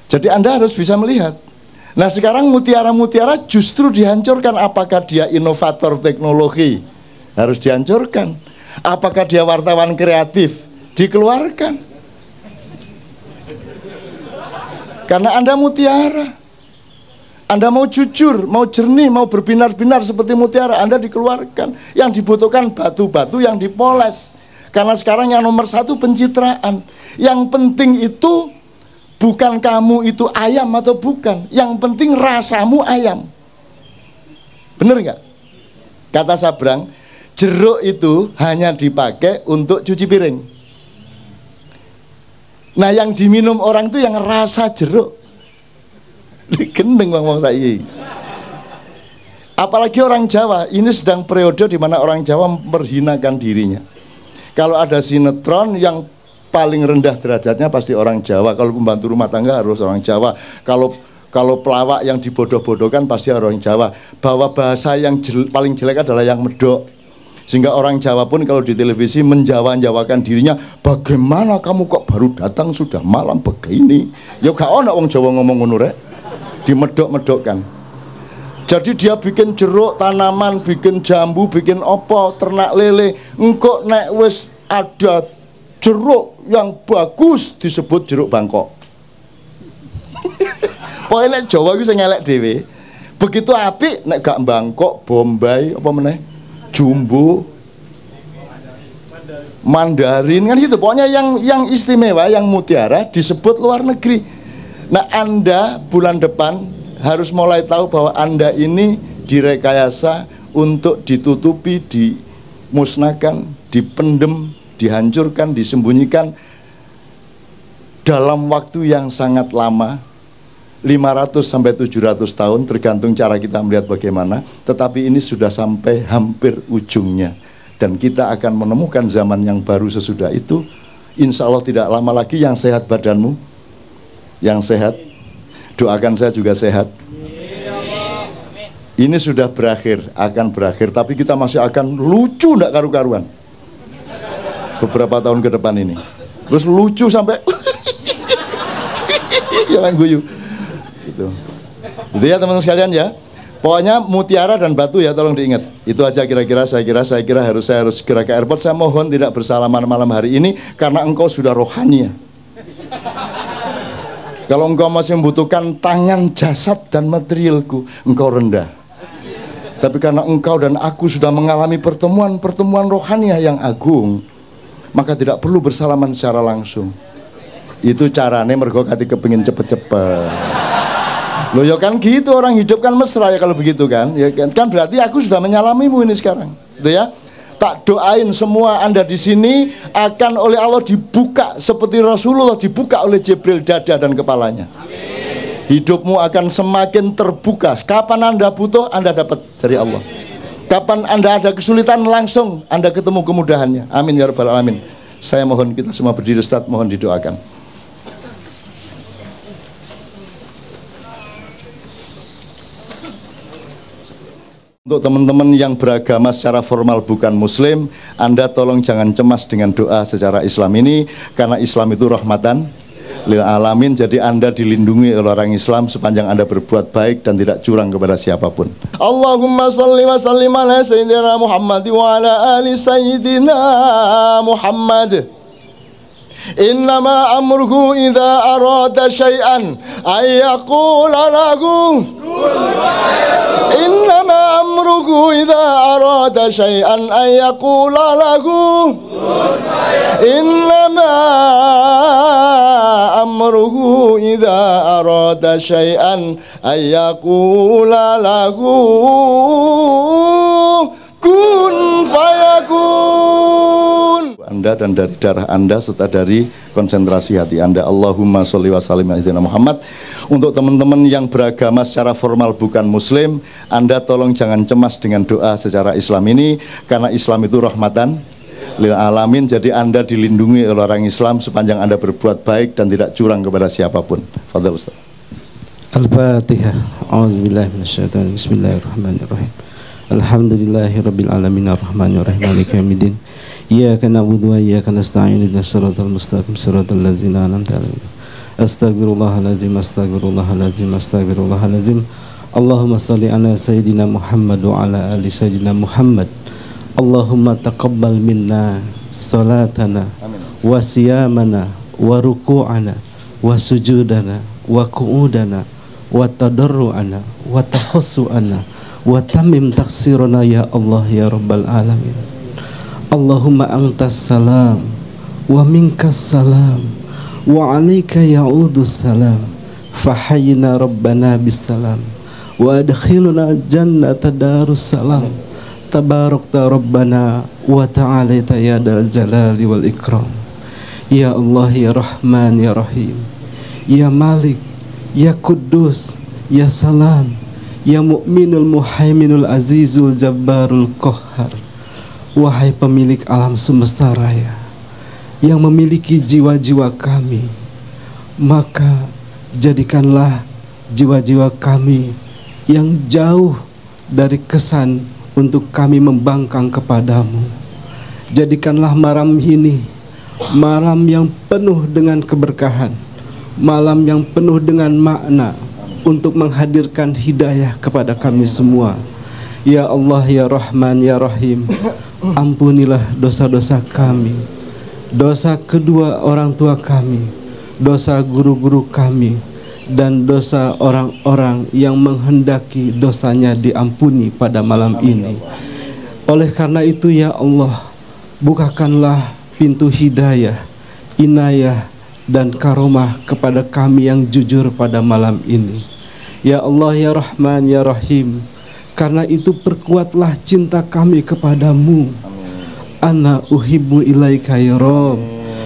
Jadi Anda harus bisa melihat. Nah sekarang mutiara-mutiara justru dihancurkan. Apakah dia inovator teknologi? Harus dihancurkan. Apakah dia wartawan kreatif? Dikeluarkan. Karena Anda mutiara. Anda mau jujur, mau jernih, mau berbinar-binar seperti mutiara, Anda dikeluarkan. Yang dibutuhkan batu-batu yang dipoles. Karena sekarang yang nomor satu pencitraan. Yang penting itu bukan kamu itu ayam atau bukan. Yang penting rasamu ayam. Bener nggak? Kata Sabrang, jeruk itu hanya dipakai untuk cuci piring. Nah yang diminum orang itu yang rasa jeruk. Gendeng bang saya. Apalagi orang Jawa, ini sedang periode di mana orang Jawa memperhinakan dirinya. Kalau ada sinetron yang paling rendah derajatnya pasti orang Jawa. Kalau pembantu rumah tangga harus orang Jawa. Kalau pelawak yang dibodoh-bodohkan pasti orang Jawa. Bahwa bahasa yang paling jelek adalah yang medok. Sehingga orang Jawa pun kalau di televisi menjawa-jawakan dirinya, bagaimana kamu kok baru datang sudah malam begini? Ya gak ono wong Jawa ngomong ngono rek. Dimedok-medokkan. Jadi dia bikin jeruk tanaman, bikin jambu, bikin opo, ternak lele. Engkok nek wis ada jeruk yang bagus disebut jeruk Bangkok. Pokoknya nek Jawa itu saya ngelek dewe. Begitu apik nek gak Bangkok, Bombay, apa meneh, Jumbo, Mandarin kan gitu. Pokoknya yang istimewa, yang mutiara disebut luar negeri. Nah Anda bulan depan harus mulai tahu bahwa Anda ini direkayasa untuk ditutupi, dimusnahkan, dipendem, dihancurkan, disembunyikan dalam waktu yang sangat lama, 500 sampai 700 tahun tergantung cara kita melihat bagaimana, tetapi ini sudah sampai hampir ujungnya dan kita akan menemukan zaman yang baru sesudah itu. Insya Allah tidak lama lagi. Yang sehat badanmu, yang sehat, doakan saya juga sehat. Ini sudah berakhir, akan berakhir, tapi kita masih akan lucu ndak karu-karuan beberapa tahun ke depan ini. Terus lucu sampai jangan guyu gitu. Itu ya teman-teman sekalian ya. Pokoknya mutiara dan batu ya, tolong diingat. Itu aja kira-kira saya kira saya harus segera ke airport. Saya mohon tidak bersalaman malam hari ini karena engkau sudah rohani ya. Kalau engkau masih membutuhkan tangan, jasad dan materialku, engkau rendah. Tapi karena engkau dan aku sudah mengalami pertemuan rohaniah yang agung, maka tidak perlu bersalaman secara langsung. Itu caranya mergo kati kepingin cepet-cepet. Loh ya kan gitu, orang hidup kan mesra ya kalau begitu kan. Ya kan berarti aku sudah menyalamimu ini sekarang. Gitu ya. Tak doain semua Anda di sini akan oleh Allah dibuka seperti Rasulullah dibuka oleh Jibril dada dan kepalanya. Amin. Hidupmu akan semakin terbuka. Kapan Anda butuh, Anda dapat dari Allah. Kapan Anda ada kesulitan, langsung Anda ketemu kemudahannya. Amin ya rabbal alamin. Saya mohon kita semua berdiri, Ustaz, mohon didoakan. Untuk teman-teman yang beragama secara formal bukan muslim, Anda tolong jangan cemas dengan doa secara Islam ini, karena Islam itu rahmatan lil alamin. Jadi Anda dilindungi oleh orang Islam sepanjang Anda berbuat baik dan tidak curang kepada siapapun. Allahumma salli wa sallim ala sayyidina Muhammad wa ala ali sayyidina Muhammad. Innama amruhu idza arada syai'an ay yaqula lahu innama amruhu idza arada syai'an ay yaqula lahu innama amruhu idza arada syai'an ay yaqula lahu kun fayakun. Anda dan dari darah Anda serta dari konsentrasi hati Anda. Allahumma sholli wa sallim ala sayyidina Muhammad. Untuk teman-teman yang beragama secara formal bukan muslim, Anda tolong jangan cemas dengan doa secara Islam ini, karena Islam itu rahmatan lil alamin. Jadi Anda dilindungi oleh orang Islam sepanjang Anda berbuat baik dan tidak curang kepada siapapun. Fadhil Ustaz. Al-Fatihah. A'udzubillahi minasyaitonir rajim. Bismillahirrahmanirrahim. Alhamdulillahirabbil alamin arrahmanir rahim maliki yaumiddin. Iyyaka na'budu wa iyyaka nasta'in ihdinas siratal mustaqim siratal ladzina an'amta 'alaihim. Astaghfirullahalazim astaghfirullahalazim astaghfirullahalazim. Allahumma shalli ala sayyidina Muhammad wa ala ali sayyidina Muhammad. Allahumma taqabbal minna salatana wa siyamana wa ruku'ana wa sujudana wa qu'udana wa tadarru'ana wa tahassu'ana wa tamim taksirana ya Allah ya rabbal alamin. Allahumma antas salam wa minkas salam wa alaika ya'udus salam fahayyina rabbana bisalam wa adkhilna jannata darus salam tabarakta rabbana wa ta'alaita ya dal jalali wal ikram. Ya Allah ya Rahman ya Rahim, ya Malik ya Kudus ya Salam, ya Mu'minul Muhaiminul Azizul Jabbarul Qahhar. Wahai pemilik alam semesta raya yang memiliki jiwa-jiwa kami, maka jadikanlah jiwa-jiwa kami yang jauh dari kesan untuk kami membangkang kepadamu. Jadikanlah malam ini malam yang penuh dengan keberkahan, malam yang penuh dengan makna untuk menghadirkan hidayah kepada kami semua. Ya Allah ya Rahman ya Rahim, ampunilah dosa-dosa kami, dosa kedua orang tua kami, dosa guru-guru kami, dan dosa orang-orang yang menghendaki dosanya diampuni pada malam ini. Oleh karena itu ya Allah, bukakanlah pintu hidayah, inayah, dan karomah kepada kami yang jujur pada malam ini. Ya Allah ya Rahman ya Rahim, Karena itu perkuatlah cinta kami kepadamu. Ana uhibbu ilaika ya Rabb,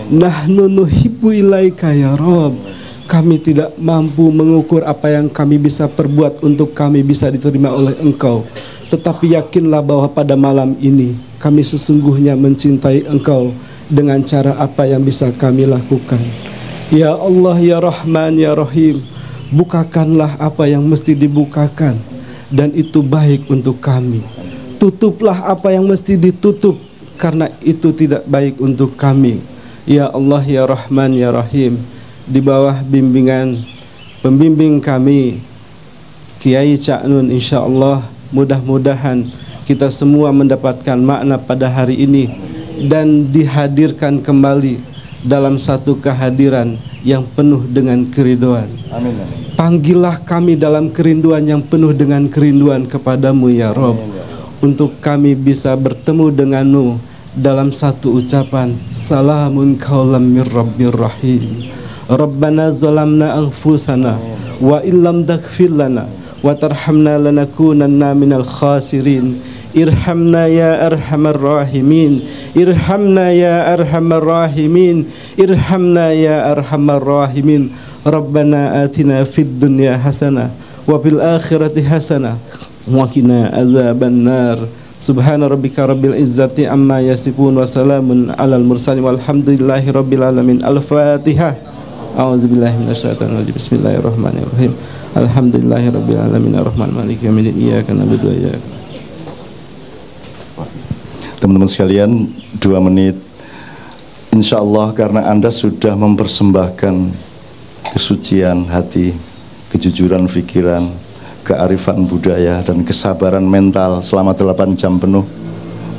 nahnu nuhibbu ilaika ya Rabb. Kami tidak mampu mengukur apa yang kami bisa perbuat untuk kami bisa diterima oleh Engkau. Tetapi yakinlah bahwa pada malam ini kami sesungguhnya mencintai Engkau dengan cara apa yang bisa kami lakukan. Ya Allah, ya Rahman, ya Rahim, bukakanlah apa yang mesti dibukakan, dan itu baik untuk kami. Tutuplah apa yang mesti ditutup, karena itu tidak baik untuk kami. Ya Allah, ya Rahman, ya Rahim, di bawah bimbingan pembimbing kami Kiai Cak Nun, insya Allah mudah-mudahan kita semua mendapatkan makna pada hari ini dan dihadirkan kembali dalam satu kehadiran yang penuh dengan kerinduan. Amin. Panggillah kami dalam kerinduan yang penuh dengan kerinduan kepadamu ya Rob, untuk kami bisa bertemu denganmu dalam satu ucapan, salamun qaulam mir rabbir rahim. Rabbana zalamna anfusana wa illam taghfir lana wa tarhamna lanakunanna minal khasirin. Irhamna ya arhamar rahimin, irhamna ya arhamar rahimin, irhamna ya arhamar rahimin. Rabbana atina fid dunya hasanah wa fil akhirati hasanah wa qina azabannar. Subhana rabbika rabbil izzati amma yasifun wa salamun alal mursalin walhamdulillahi rabbil alamin. Al-Fatihah. A'udzubillahi minasyaitonir rajim. Bismillahirrahmanirrahim. Alhamdulillahi rabbil alamin arrahmanir rahim maliki yaumiddin iyyaka na'budu wa iyyaka. Teman-teman sekalian, 2 menit. Insya Allah karena Anda sudah mempersembahkan kesucian hati, kejujuran pikiran, kearifan budaya, dan kesabaran mental selama 8 jam penuh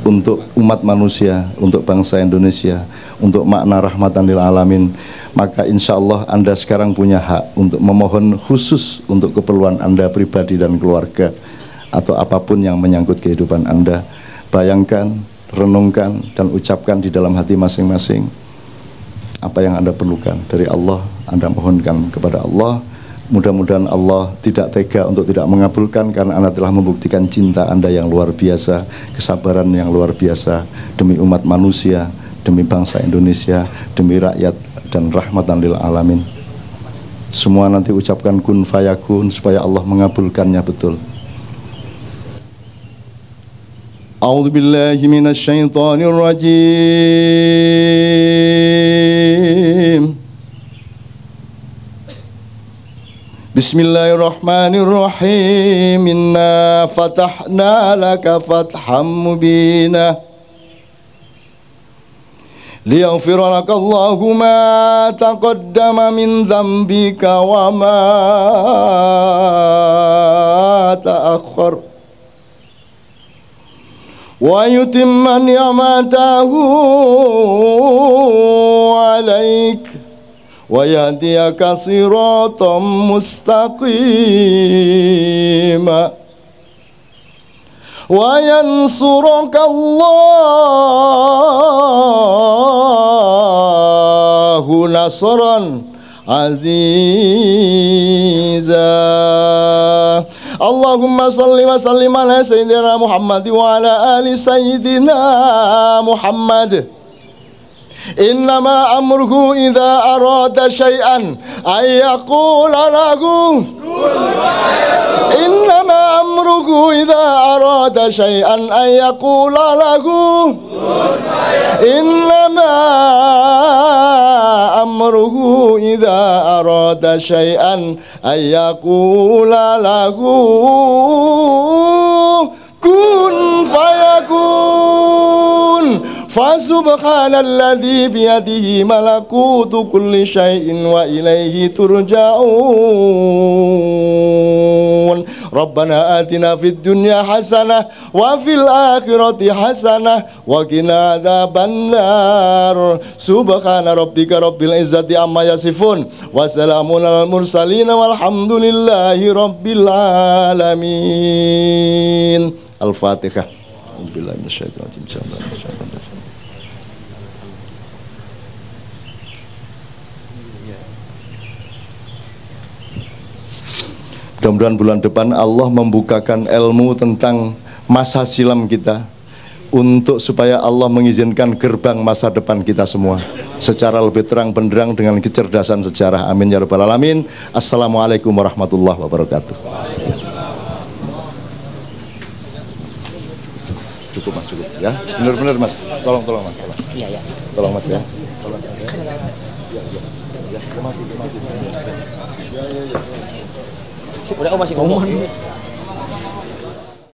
untuk umat manusia, untuk bangsa Indonesia, untuk makna rahmatan lil alamin, maka insya Allah Anda sekarang punya hak untuk memohon khusus untuk keperluan Anda pribadi dan keluarga, atau apapun yang menyangkut kehidupan Anda. Bayangkan, renungkan, dan ucapkan di dalam hati masing-masing apa yang Anda perlukan dari Allah. Anda mohonkan kepada Allah. Mudah-mudahan Allah tidak tega untuk tidak mengabulkan, karena Anda telah membuktikan cinta Anda yang luar biasa, kesabaran yang luar biasa demi umat manusia, demi bangsa Indonesia, demi rakyat, dan rahmatan lil alamin. Semua nanti ucapkan kun fayakun supaya Allah mengabulkannya betul. A'udzu billahi minasy syaithanir rajim. Bismillahirrahmanirrahim. Inna fatahna laka fatham mubina liyaghfira laka Allahu ma taqaddama min dzambika wa ma ta'akhkhar wa yutimma ni'matahu 'alaika wa yahdiyaka siratan mustaqima wa yansuraka Allahu nasran aziza. Allahumma salli wa sallim ala sayyidina Muhammad wa ala ali sayyidina Muhammad. Innama amruhu idza arada syai'an ay yaqula lahu innama amruhu idza arada syai'an ay yaqula lahu innama amruhu idza arada syai'an ay yaqula lahu kun fayakun. Fasubhanalladzi biyadihi malakutu kulli syai'in wa ilaihi turja'un. Rabbana atina fid dunya hasanah wa fil akhirati hasanah wa qina adzabannar. Subhana rabbika rabbil izzati amma yasifun wa salamun alal mursalin walhamdulillahi rabbil alamin. Al-Fatihah. A'udzubillahi minasyaitonir rajim. Mudah-mudahan bulan depan Allah membukakan ilmu tentang masa silam kita, untuk supaya Allah mengizinkan gerbang masa depan kita semua secara lebih terang benderang dengan kecerdasan sejarah. Amin ya rabbal alamin. Assalamualaikum warahmatullahi wabarakatuh. Cukup mas, cukup ya. Benar-benar mas. Tolong mas. Iya ya. Tolong mas ya. Tolong ya. Ya. Udah masih ngomong.